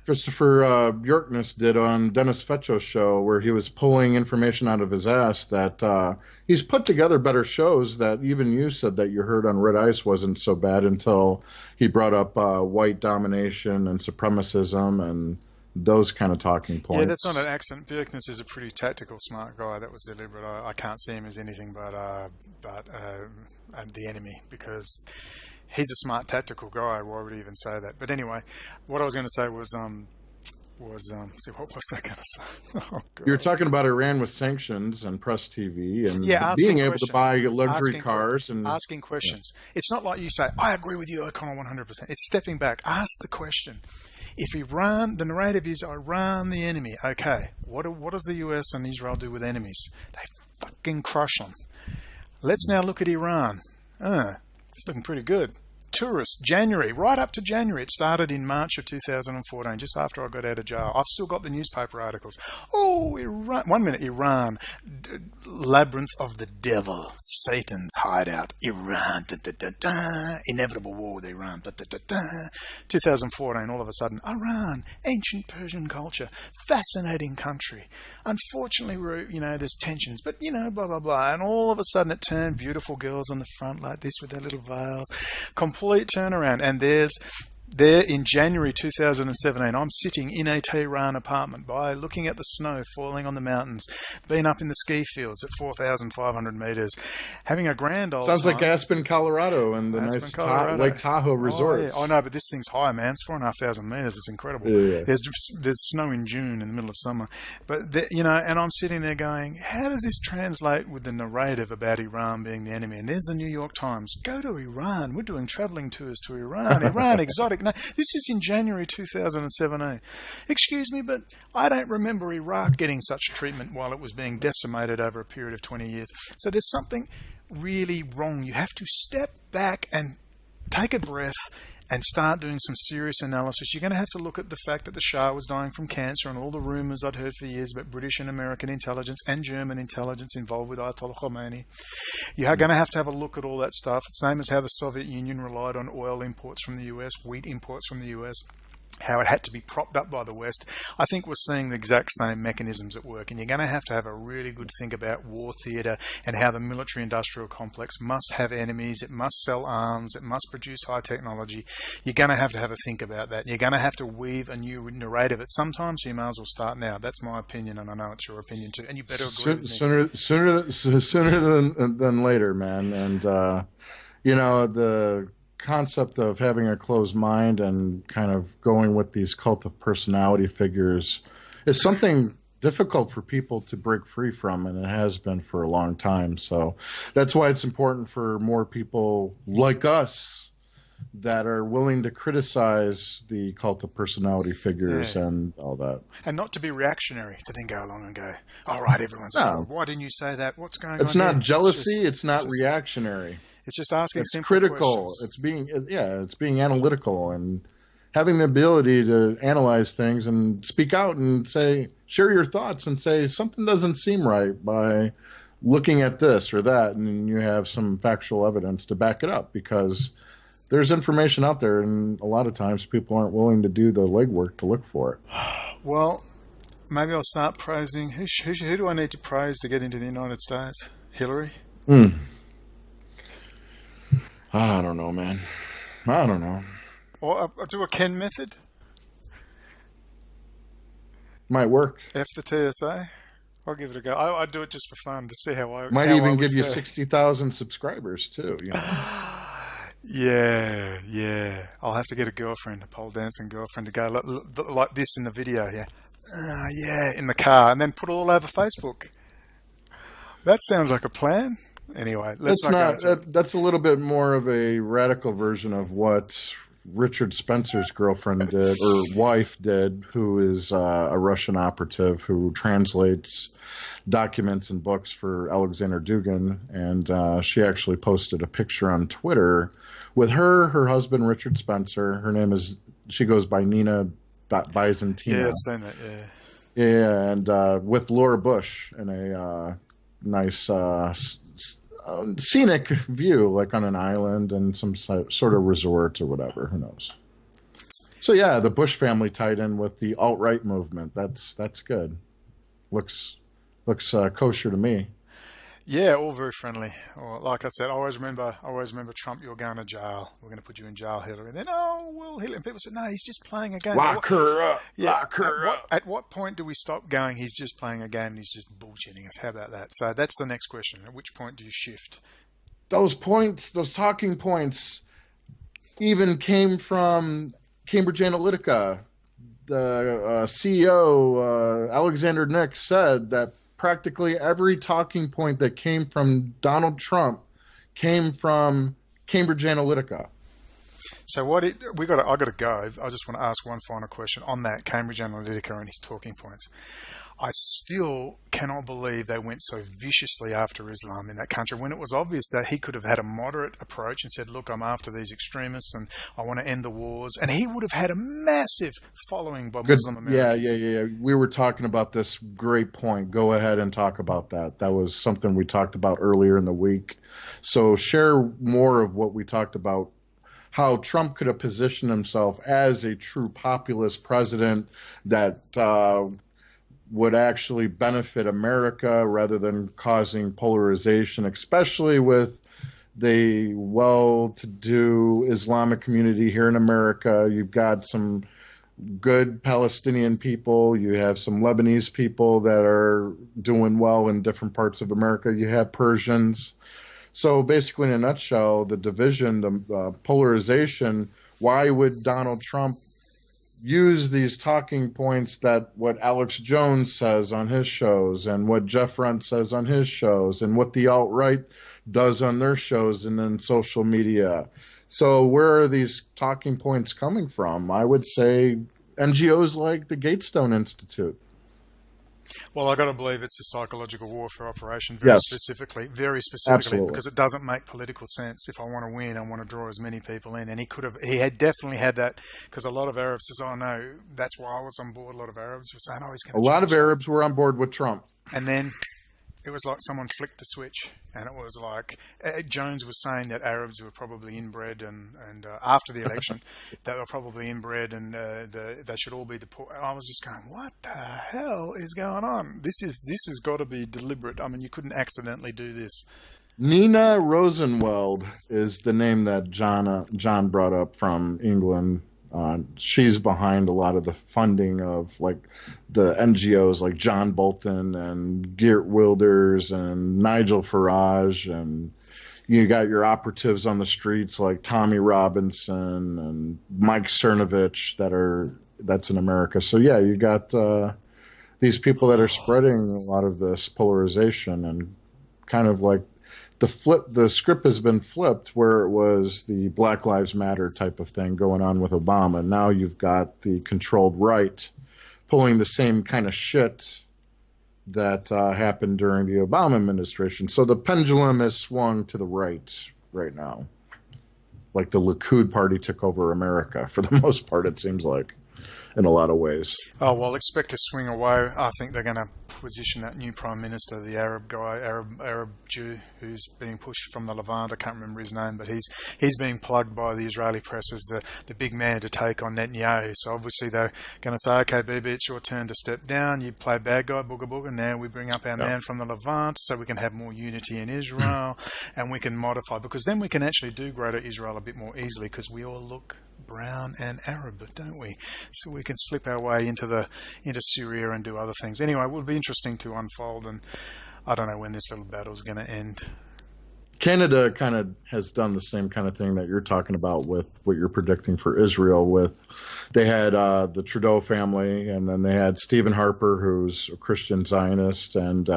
Christopher Bjorkness did on Dennis Fetcho's show, where he was pulling information out of his ass that he's put together better shows that even you said that you heard on Red Ice wasn't so bad until he brought up white domination and supremacism and those kind of talking points. Yeah, that's not an accent. Bjorkness is a pretty tactical, smart guy. That was deliberate. I can't see him as anything but the enemy, because he's a smart, tactical guy. Why would he even say that? But anyway, what I was going to say was see, what was I going to say? Oh, God. You were talking about Iran with sanctions and Press TV and Yeah, being asking able questions. to buy luxury Asking cars and asking questions. It's not like you say, I agree with you, O'Connell, 100%. It's stepping back. Ask the question. If Iran, the narrative is Iran the enemy. Okay, what does the US and Israel do with enemies? They fucking crush them. Let's now look at Iran. It's looking pretty good. Tourists, January, right up to January. It started in March of 2014, just after I got out of jail. I've still got the newspaper articles. Oh, Iran. 1 minute, Iran. Labyrinth of the devil. Satan's hideout. Iran. Da, da, da, da. Inevitable war with Iran. Da, da, da, da. 2014, all of a sudden, Iran. Ancient Persian culture. Fascinating country. Unfortunately, there's tensions, but, blah, blah, blah. And all of a sudden it turned beautiful girls on the front like this with their little veils. Complete turnaround. And there in January 2017, I'm sitting in a Tehran apartment looking at the snow falling on the mountains, being up in the ski fields at 4,500 meters, having a grand old sounds time. like Aspen, Colorado, and the Aspen, nice Colorado. Lake Tahoe resorts. Oh, yeah. No, but this thing's high, man. It's 4,500 meters. It's incredible. Yeah. There's snow in June in the middle of summer, but and I'm sitting there going, how does this translate with the narrative about Iran being the enemy? And there's the New York Times. Go to Iran. We're doing traveling tours to Iran. Iran, exotic. No, this is in January 2017. Excuse me, but I don't remember Iraq getting such treatment while it was being decimated over a period of 20 years. So there's something really wrong. You have to step back and take a breath and start doing some serious analysis. You're going to have to look at the fact that the Shah was dying from cancer and all the rumours I'd heard for years about British and American intelligence and German intelligence involved with Ayatollah Khomeini. You are going to have a look at all that stuff, same as how the Soviet Union relied on oil imports from the US, wheat imports from the US, how it had to be propped up by the West. I think we're seeing the exact same mechanisms at work, and you're going to have a really good think about war theatre and how the military-industrial complex must have enemies, it must sell arms, it must produce high technology. You're going to have a think about that. You're going to have to weave a new narrative at some time, so you may as well start now. That's my opinion, and I know it's your opinion too, and you better agree with me. Sooner than later, man. And, the concept of having a closed mind and kind of going with these cult of personality figures is something difficult for people to break free from, and it has been for a long time. So that's why it's important for more people like us that are willing to criticize the cult of personality figures and all that. And not to be reactionary, to then go along and go, all right, everyone's why didn't you say that? What's going on? It's not jealousy. It's not reactionary. It's just asking simple critical questions. It's being analytical and having the ability to analyze things and speak out and share your thoughts and say something doesn't seem right by looking at this or that, and you have some factual evidence to back it up, because there's information out there, and a lot of times people aren't willing to do the legwork to look for it. Well, maybe I'll start praising. Who do I need to praise to get into the United States? Hillary? I don't know, man. I don't know. Or do a Ken method? Might work. F the TSA? I'll give it a go. I do it just for fun to see how I might even give you 60,000 subscribers too. Yeah, yeah. I'll have to get a girlfriend, a pole dancing girlfriend, to go like this in the video. Yeah, yeah, in the car, and then put it all over Facebook. That sounds like a plan. Anyway, let's That's not go not. into it. That's a little bit more of a radical version of what Richard Spencer's girlfriend did, or wife did, who is a Russian operative who translates documents and books for Alexander Dugin. And she actually posted a picture on Twitter with her husband, Richard Spencer. Her name is, she goes by Nina Byzantina. Yeah, seen that. Yeah. Yeah, and with Laura Bush in a nice scenic view, like on an island and some sort of resort or whatever. Who knows? So yeah, the Bush family tied in with the alt-right movement. That's good. Looks kosher to me. Yeah, all very friendly. Or, like I said, I always remember Trump, you're going to jail. We're going to put you in jail, Hillary. And then, oh, well, Hillary. And people said, no, he's just playing a game. Lock her up. Yeah, Lock her up. At what point do we stop going, he's just playing a game and he's just bullshitting us? How about that? So that's the next question. At which point do you shift? Those points, those talking points, even came from Cambridge Analytica. The CEO, Alexander Nick, said that practically every talking point that came from Donald Trump came from Cambridge Analytica. So I got to go. I just want to ask one final question on that Cambridge Analytica and his talking points. I still cannot believe they went so viciously after Islam in that country when it was obvious that he could have had a moderate approach and said, look, I'm after these extremists and I want to end the wars. And he would have had a massive following by Muslim Americans. Yeah. We were talking about this great point. Go ahead and talk about that. That was something we talked about earlier in the week. So share more of what we talked about, how Trump could have positioned himself as a true populist president that would actually benefit America rather than causing polarization, especially with the well-to-do Islamic community here in America. You've got some good Palestinian people. You have some Lebanese people that are doing well in different parts of America. You have Persians. So basically, in a nutshell, the division, the polarization, why would Donald Trump use these talking points that what Alex Jones says on his shows and what Jeff Rent says on his shows and what the alt-right does on their shows and in social media? So where are these talking points coming from? I would say NGOs like the Gatestone Institute. Well, I got to believe it's a psychological warfare operation, very specifically, Absolutely. because it doesn't make political sense. If I want to win, I want to draw as many people in, and he had definitely had that, because a lot of Arabs says, "Oh no, that's why I was on board." A lot of Arabs were saying, "Oh, he's going to." A lot of Arabs were on board with Trump, and then it was like someone flicked the switch, and it was like Jones was saying that Arabs were probably inbred, and after the election, that they were probably inbred, and they should all be deported. I was just going, what the hell is going on? This has got to be deliberate. I mean, you couldn't accidentally do this. Nina Rosenwald is the name that John brought up from England. She's behind a lot of the funding of like the NGOs like John Bolton and Geert Wilders and Nigel Farage, and you got your operatives on the streets like Tommy Robinson and Mike Cernovich that's in America. So yeah, you got these people that are spreading a lot of this polarization, and kind of like the script has been flipped, where it was the Black Lives Matter type of thing going on with Obama. Now you've got the controlled right pulling the same kind of shit that happened during the Obama administration. So the pendulum has swung to the right now. Like the Likud party took over America for the most part, it seems like, in a lot of ways. Oh, well, expect to swing away. I think they're going to position that new Prime Minister, the Arab guy, Arab Jew, who's being pushed from the Levant. I can't remember his name, but he's being plugged by the Israeli press as the big man to take on Netanyahu. So obviously they're going to say, okay, baby, it's your turn to step down. You play bad guy, booga booga. Now we bring up our man from the Levant so we can have more unity in Israel and we can modify, because then we can actually do Greater Israel a bit more easily, because we all look brown and Arab, don't we? So we can slip our way into Syria and do other things. Anyway, it will be interesting to unfold, and I don't know when this little battle is going to end. Canada kind of has done the same kind of thing that you're talking about with what you're predicting for Israel. With they had the Trudeau family, and then they had Stephen Harper, who's a Christian Zionist and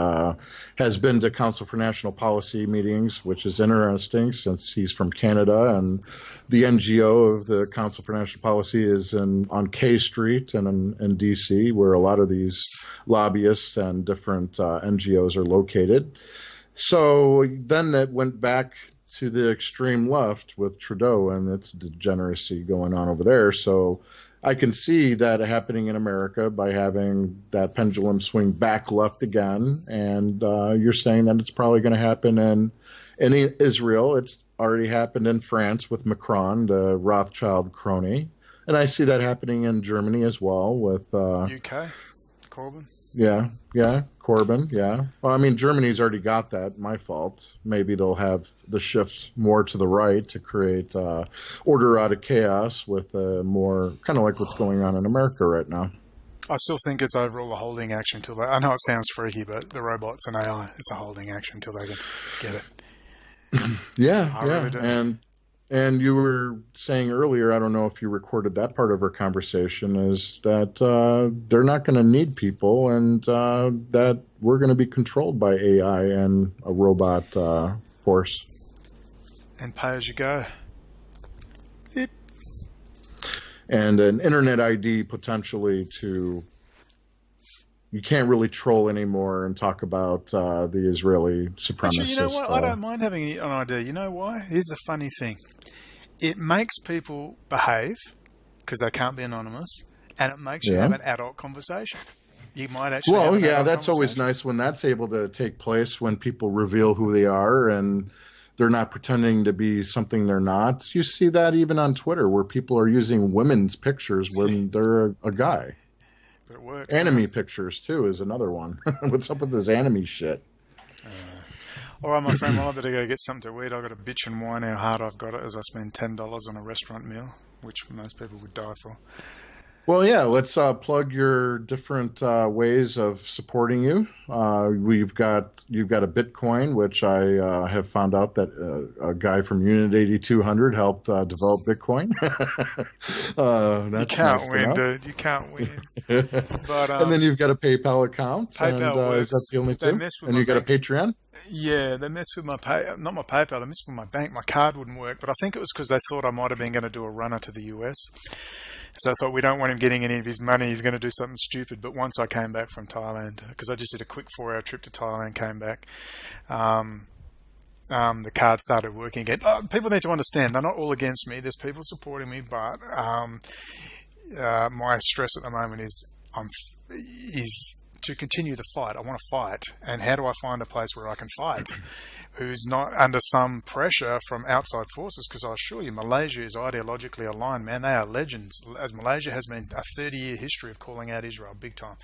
has been to Council for National Policy meetings, which is interesting since he's from Canada. And the NGO of the Council for National Policy is on K Street and in DC, where a lot of these lobbyists and different NGOs are located. So then that went back to the extreme left with Trudeau and its degeneracy going on over there. So I can see that happening in America by having that pendulum swing back left again. And you're saying that it's probably going to happen in Israel. It's already happened in France with Macron, the Rothschild crony. And I see that happening in Germany as well with UK, Corbyn. Yeah, Corbyn, yeah. Well, I mean, Germany's already got that. My fault. Maybe they'll have the shift more to the right to create order out of chaos with more kind of like what's going on in America right now. I still think it's overall a holding action until they... I know it sounds freaky, but the robots and AI, it's a holding action until they can get it. Yeah, really do. And you were saying earlier, I don't know if you recorded that part of our conversation, is that they're not going to need people and that we're going to be controlled by AI and a robot force. And pay as you go. Yep. And an internet ID potentially to... You can't really troll anymore and talk about the Israeli supremacist. Actually, you know what? I don't mind having an idea. You know why? Here's the funny thing. It makes people behave because they can't be anonymous, and it makes you have an adult conversation. You might actually have an adult that's always nice when that's able to take place, when people reveal who they are and they're not pretending to be something they're not. You see that even on Twitter where people are using women's pictures when they're a guy. But it works. Anime pictures, too, is another one. What's up with this anime shit? All right, my friend, well, I better go get something to eat. I've got to bitch and whine how hard I've got it as I spend $10 on a restaurant meal, which most people would die for. Well, yeah, let's plug your different ways of supporting you. You've got a Bitcoin, which I have found out that a guy from Unit 8200 helped develop Bitcoin. You can't win, dude. You can't win. But, and then you've got a PayPal account. PayPal works. Is that the only two? And you got a Patreon? Yeah, they messed with not my PayPal, they messed with my bank. My card wouldn't work, but I think it was because they thought I might have been going to do a runner to the US. So I thought, we don't want him getting any of his money. He's going to do something stupid. But once I came back from Thailand, because I just did a quick 4-hour trip to Thailand, came back, the card started working again. People need to understand, they're not all against me. There's people supporting me, but my stress at the moment is to continue the fight. I want to fight. And how do I find a place where I can fight? Who's not under some pressure from outside forces? Because I assure you, Malaysia is ideologically aligned, man. They are legends. As Malaysia has been a 30-year history of calling out Israel big time.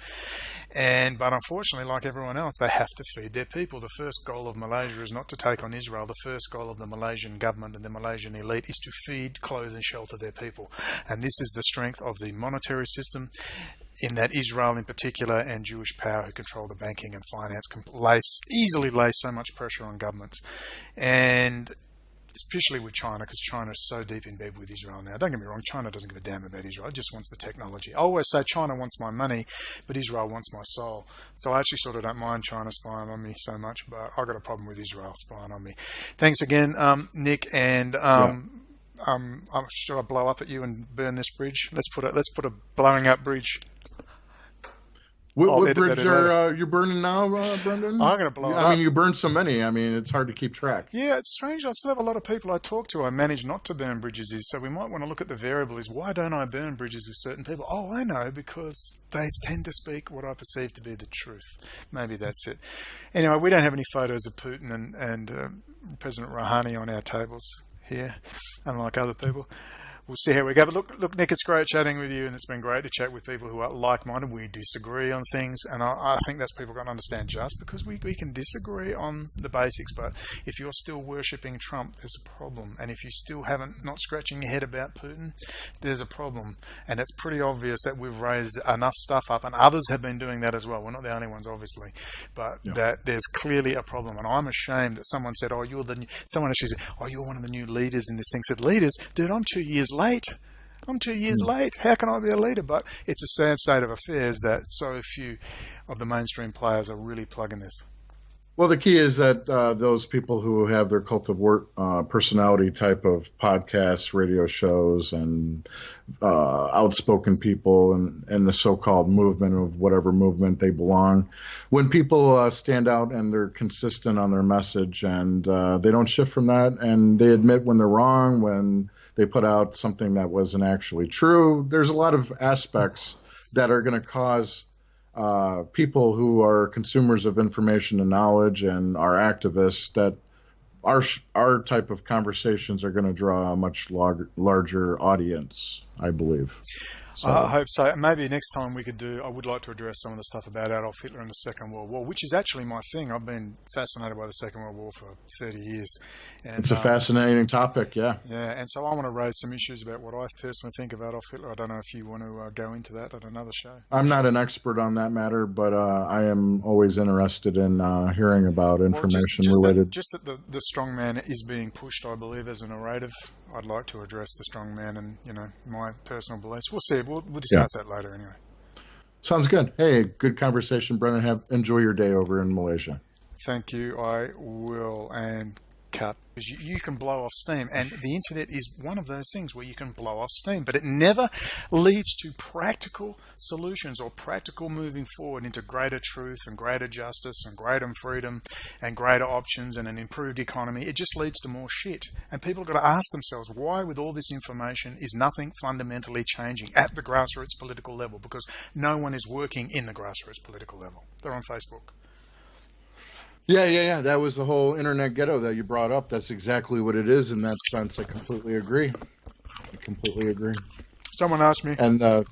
But unfortunately, like everyone else, they have to feed their people. The first goal of Malaysia is not to take on Israel. The first goal of the Malaysian government and the Malaysian elite is to feed, clothe and shelter their people. And this is the strength of the monetary system, in that Israel in particular and Jewish power who control the banking and finance can easily lay so much pressure on governments. And especially with China, because China is so deep in bed with Israel now. Don't get me wrong, China doesn't give a damn about Israel. It just wants the technology. I always say China wants my money, but Israel wants my soul. So I actually sort of don't mind China spying on me so much, but I've got a problem with Israel spying on me. Thanks again, Nick, and should I blow up at you and burn this bridge? Let's put a blowing up bridge. What bridge are you burning now, Brendon? I'm going to blow it up. I mean, you burn so many. I mean, it's hard to keep track. Yeah, it's strange. I still have a lot of people I talk to. I manage not to burn bridges. So we might want to look at the variable is, why don't I burn bridges with certain people? Oh, I know, because they tend to speak what I perceive to be the truth. Maybe that's it. Anyway, we don't have any photos of Putin and President Rouhani on our tables here, unlike other people. we'll see how we go. But look, Nick, it's great chatting with you, and it's been great to chat with people who are like-minded. We disagree on things, and I think that's people got to understand. Just because we can disagree on the basics, but if you're still worshipping Trump, there's a problem. And if you still haven't not scratching your head about Putin, there's a problem. And it's pretty obvious that we've raised enough stuff up, and others have been doing that as well. We're not the only ones, obviously, but that there's clearly a problem. And I'm ashamed that someone said, someone actually said, oh, you're one of the new leaders in this thing. Said, leaders? Dude, I'm 2 years late. I'm 2 years late. How can I be a leader? But it's a sad state of affairs that so few of the mainstream players are really plugging this. Well, the key is that those people who have their cult of work personality type of podcasts, radio shows, and outspoken people and the so-called movement of whatever movement they belong, when people stand out and they're consistent on their message and they don't shift from that, and they admit when they're wrong, when they put out something that wasn't actually true, there's a lot of aspects that are going to cause people who are consumers of information and knowledge and are activists, that our type of conversations are going to draw a much larger audience, I believe. So. I hope so. Maybe next time I would like to address some of the stuff about Adolf Hitler and the Second World War, which is actually my thing. I've been fascinated by the Second World War for 30 years. And, it's a fascinating topic, yeah. Yeah, and so I want to raise some issues about what I personally think of Adolf Hitler. I don't know if you want to go into that at another show. I'm not an expert on that matter, but I am always interested in hearing about information related. Just that the strongman is being pushed, I believe, as a narrative. I'd like to address the strongman and, my personal beliefs. We'll see. We'll discuss that later anyway. Sounds good. Hey, good conversation, Brendon. Enjoy your day over in Malaysia. Thank you. I will. And cut. You can blow off steam, and the internet is one of those things where you can blow off steam, but it never leads to practical solutions or practical moving forward into greater truth and greater justice and greater freedom and greater options and an improved economy. It just leads to more shit. And people have got to ask themselves, why with all this information is nothing fundamentally changing at the grassroots political level? Because no one is working in the grassroots political level. They're on Facebook. Yeah. That was the whole internet ghetto that you brought up. That's exactly what it is in that sense. I completely agree. Someone asked me. And go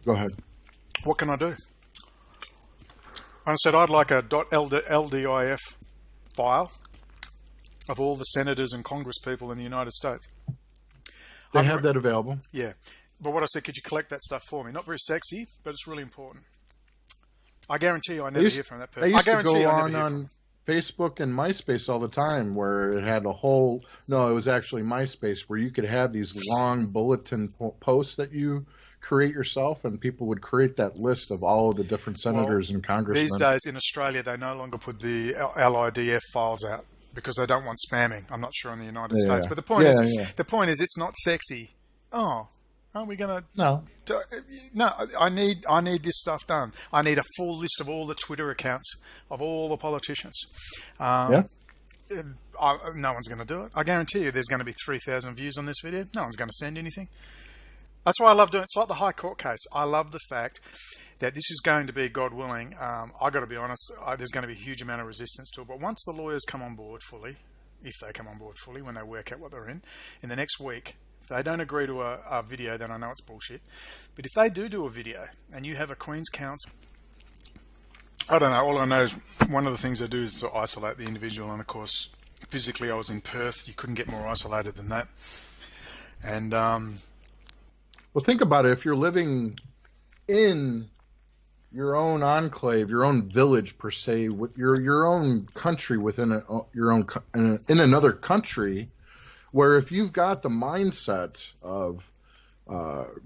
ahead. What can I do? I said I'd like a .ldif file of all the senators and Congress people in the United States. They have that available. Yeah. But what I said, could you collect that stuff for me? Not very sexy, but it's really important. I guarantee you I never hear from that person. I used to go on Facebook and MySpace all the time, where it had it was actually MySpace, where you could have these long bulletin posts that you create yourself, and people would create that list of all of the different senators and congressmen. These days in Australia, they no longer put the LIDF files out because they don't want spamming. I'm not sure in the United States, but the point is, it's not sexy. Oh, aren't we going to? No. No, I need this stuff done. I need a full list of all the Twitter accounts of all the politicians. No one's going to do it. I guarantee you there's going to be 3,000 views on this video. No one's going to send anything. That's why I love doing it. It's like the High Court case. I love the fact that this is going to be, God willing, I got to be honest, there's going to be a huge amount of resistance to it. But once the lawyers come on board fully, if they come on board fully, when they work out what they're in the next week, if they don't agree to a video, then I know it's bullshit. But if they do a video and you have a Queen's Counsel, I don't know. All I know is one of the things they do is to isolate the individual. And, of course, physically I was in Perth. You couldn't get more isolated than that. And well, think about it. If you're living in your own enclave, your own village per se, with your own country within in another country, where if you've got the mindset of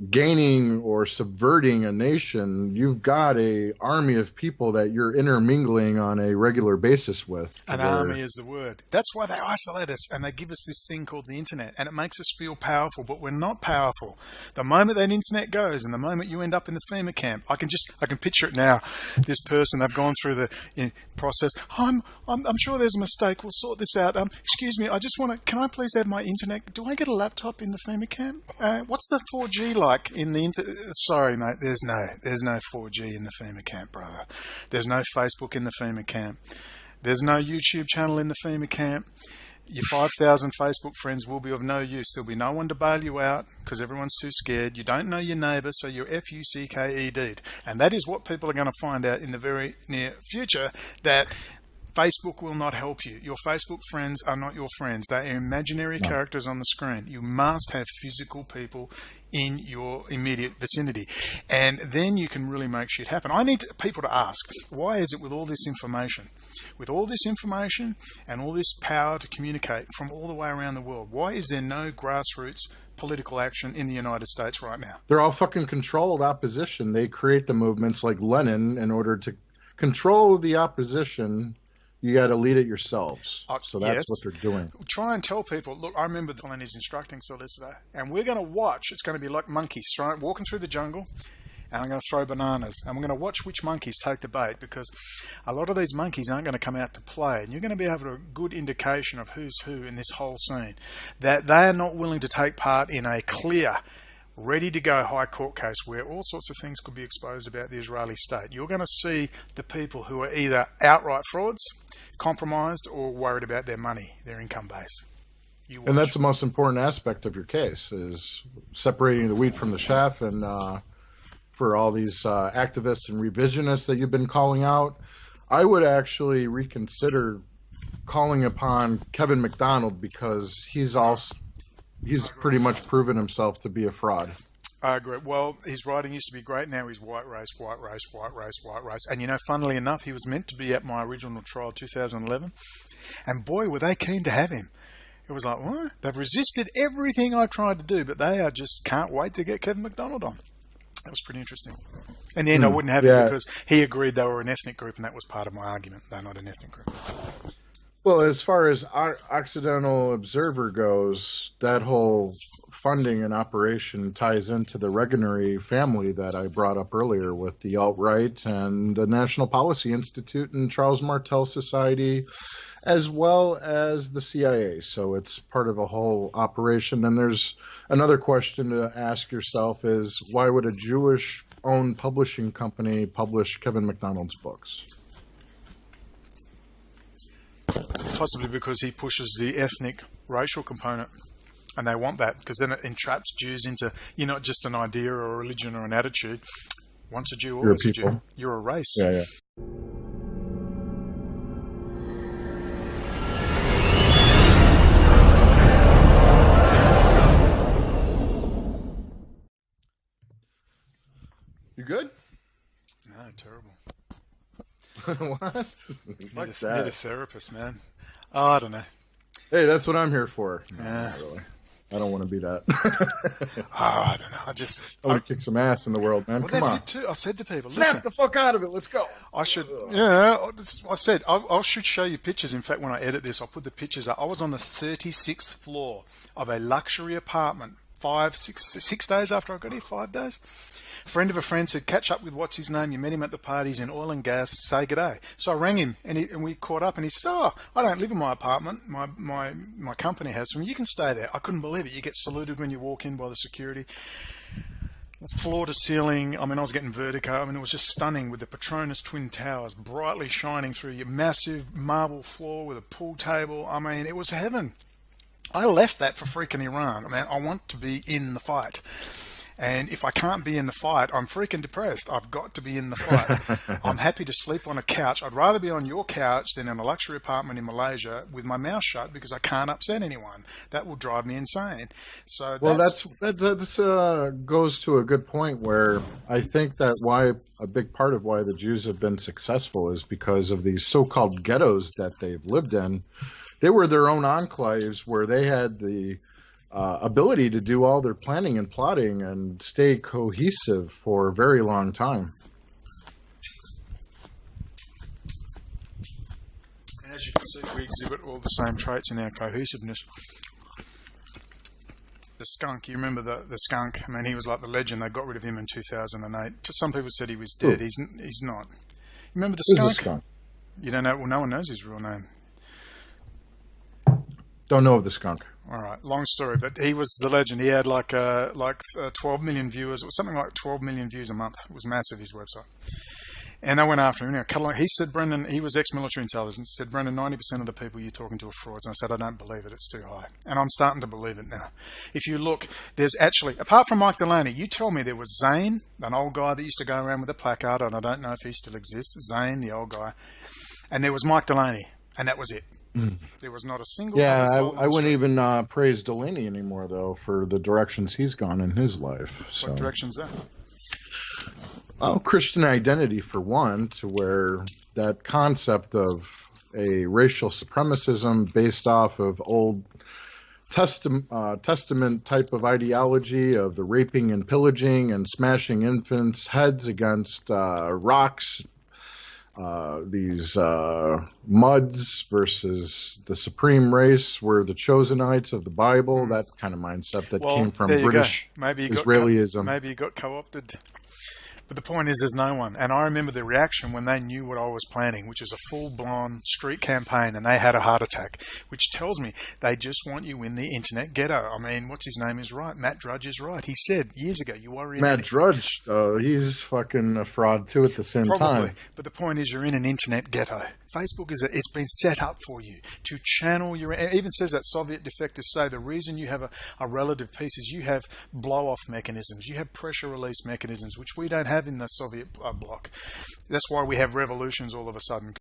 gaining or subverting a nation, you've got a army of people that you're intermingling on a regular basis with. An army is the word. That's why they isolate us and they give us this thing called the internet, and it makes us feel powerful, but we're not powerful. The moment that internet goes and the moment you end up in the FEMA camp, I can picture it now. This person, they've gone through the process. I'm sure there's a mistake. We'll sort this out. Excuse me, can I please have my internet? Do I get a laptop in the FEMA camp? What's the 4G like in the Sorry, mate. There's no 4G in the FEMA camp, brother. There's no Facebook in the FEMA camp. There's no YouTube channel in the FEMA camp. Your 5,000 Facebook friends will be of no use. There'll be no one to bail you out because everyone's too scared. You don't know your neighbour, so you're FUCKED'd. And that is what people are going to find out in the very near future, that Facebook will not help you. Your Facebook friends are not your friends. They are imaginary characters on the screen. You must have physical people in your immediate vicinity. And then you can really make shit happen. I need people to ask, why is it with all this information and all this power to communicate from all the way around the world, why is there no grassroots political action in the United States right now? They're all fucking controlled opposition. They create the movements like Lenin in order to control the opposition. You got to lead it yourselves. So that's what they're doing. Try and tell people, look, I remember Lenin's instructing solicitor, and we're going to watch. It's going to be like monkeys walking through the jungle, and I'm going to throw bananas, and we're going to watch which monkeys take the bait, because a lot of these monkeys aren't going to come out to play, and you're going to be able to have a good indication of who's who in this whole scene, that they are not willing to take part in a clear, ready-to-go high court case where all sorts of things could be exposed about the Israeli state. You're going to see the people who are either outright frauds, compromised, or worried about their money, their income base. And that's the most important aspect of your case, is separating the wheat from the chaff. And for all these activists and revisionists that you've been calling out, I would actually reconsider calling upon Kevin McDonald, because he's pretty much proven himself to be a fraud. I agree. Well, his writing used to be great. Now he's white race, white race, white race, white race. And, you know, funnily enough, he was meant to be at my original trial, 2011. And boy, were they keen to have him. It was like, what? They've resisted everything I tried to do, but they are just can't wait to get Kevin McDonald on. That was pretty interesting. In the end, I wouldn't have him because he agreed they were an ethnic group, and that was part of my argument. They're not an ethnic group. Well, as far as Occidental Observer goes, that whole funding and operation ties into the Reganary family that I brought up earlier with the alt-right and the National Policy Institute and Charles Martel Society, as well as the CIA. So it's part of a whole operation. And there's another question to ask yourself is, why would a Jewish-owned publishing company publish Kevin McDonald's books? Possibly because he pushes the ethnic, racial component, and they want that, because then it entraps Jews into, you're not just an idea or a religion or an attitude. Once a Jew, always a Jew. You're a race. Yeah. You good? No, terrible. What? Need a therapist, man. Oh, I don't know. Hey, that's what I'm here for. No, yeah. Not really. I don't want to be that. I don't know. I want to kick some ass in the world, man. Well, Come that's on. it too. I've said to people, Snap the fuck out of it. Let's go. I should. Yeah, I've said I should show you pictures. In fact, when I edit this, I'll put the pictures up. I was on the 36th floor of a luxury apartment 6 days after I got here. 5 days. A friend of a friend said, catch up with what's his name. You met him at the parties in oil and gas. Say good day. So I rang him and we caught up, and he says, oh, I don't live in my apartment. My company has some. You can stay there. I couldn't believe it. You get saluted when you walk in by the security. Floor to ceiling. I mean, I was getting vertigo. I mean, it was just stunning with the Petronas Twin Towers brightly shining through your massive marble floor with a pool table. I mean, it was heaven. I left that for freaking Iran. I mean, I want to be in the fight. And if I can't be in the fight, I'm freaking depressed. I've got to be in the fight. I'm happy to sleep on a couch. I'd rather be on your couch than in a luxury apartment in Malaysia with my mouth shut because I can't upset anyone. That will drive me insane. So that goes to a good point where I think that a big part of why the Jews have been successful is because of these so-called ghettos that they've lived in. They were their own enclaves where they had the ability to do all their planning and plotting and stay cohesive for a very long time. And as you can see, we exhibit all the same traits in our cohesiveness. The skunk, you remember the skunk? I mean, he was like the legend. They got rid of him in 2008. Some people said he was dead. He's not. You remember the skunk? Who's the skunk? You don't know? Well, no one knows his real name. Don't know of the skunk. All right, long story, but he was the legend. He had like 12 million viewers, or something like 12 million views a month. It was massive, his website. And I went after him. He said, Brendon, he was ex-military intelligence, said, Brendon, 90% of the people you're talking to are frauds. And I said, I don't believe it. It's too high. And I'm starting to believe it now. If you look, there's actually, apart from Mike Delaney, you tell me there was Zane, an old guy that used to go around with a placard, and I don't know if he still exists, Zane, the old guy. And there was Mike Delaney, and that was it. There was not a single... Yeah, I wouldn't even praise Delaney anymore, though, for the directions he's gone in his life. So. What direction's that? Oh, Christian identity, for one, to where that concept of a racial supremacism based off of Old Testament type of ideology of the raping and pillaging and smashing infants' heads against rocks, these muds versus the supreme race were the Chosenites of the Bible, that kind of mindset that came from British Israelism. Maybe you got co-opted. But the point is, there's no one. And I remember the reaction when they knew what I was planning, which is a full-blown street campaign, and they had a heart attack, which tells me they just want you in the internet ghetto. I mean, what's his name is right. Matt Drudge is right. He said years ago, you are in... Matt Drudge, he's fucking a fraud, too, at the same time. But the point is, you're in an internet ghetto. Facebook it's been set up for you to channel your... It even says that Soviet defectors say the reason you have a relative peace is you have blow-off mechanisms. You have pressure release mechanisms, which we don't have in the Soviet bloc. That's why we have revolutions all of a sudden.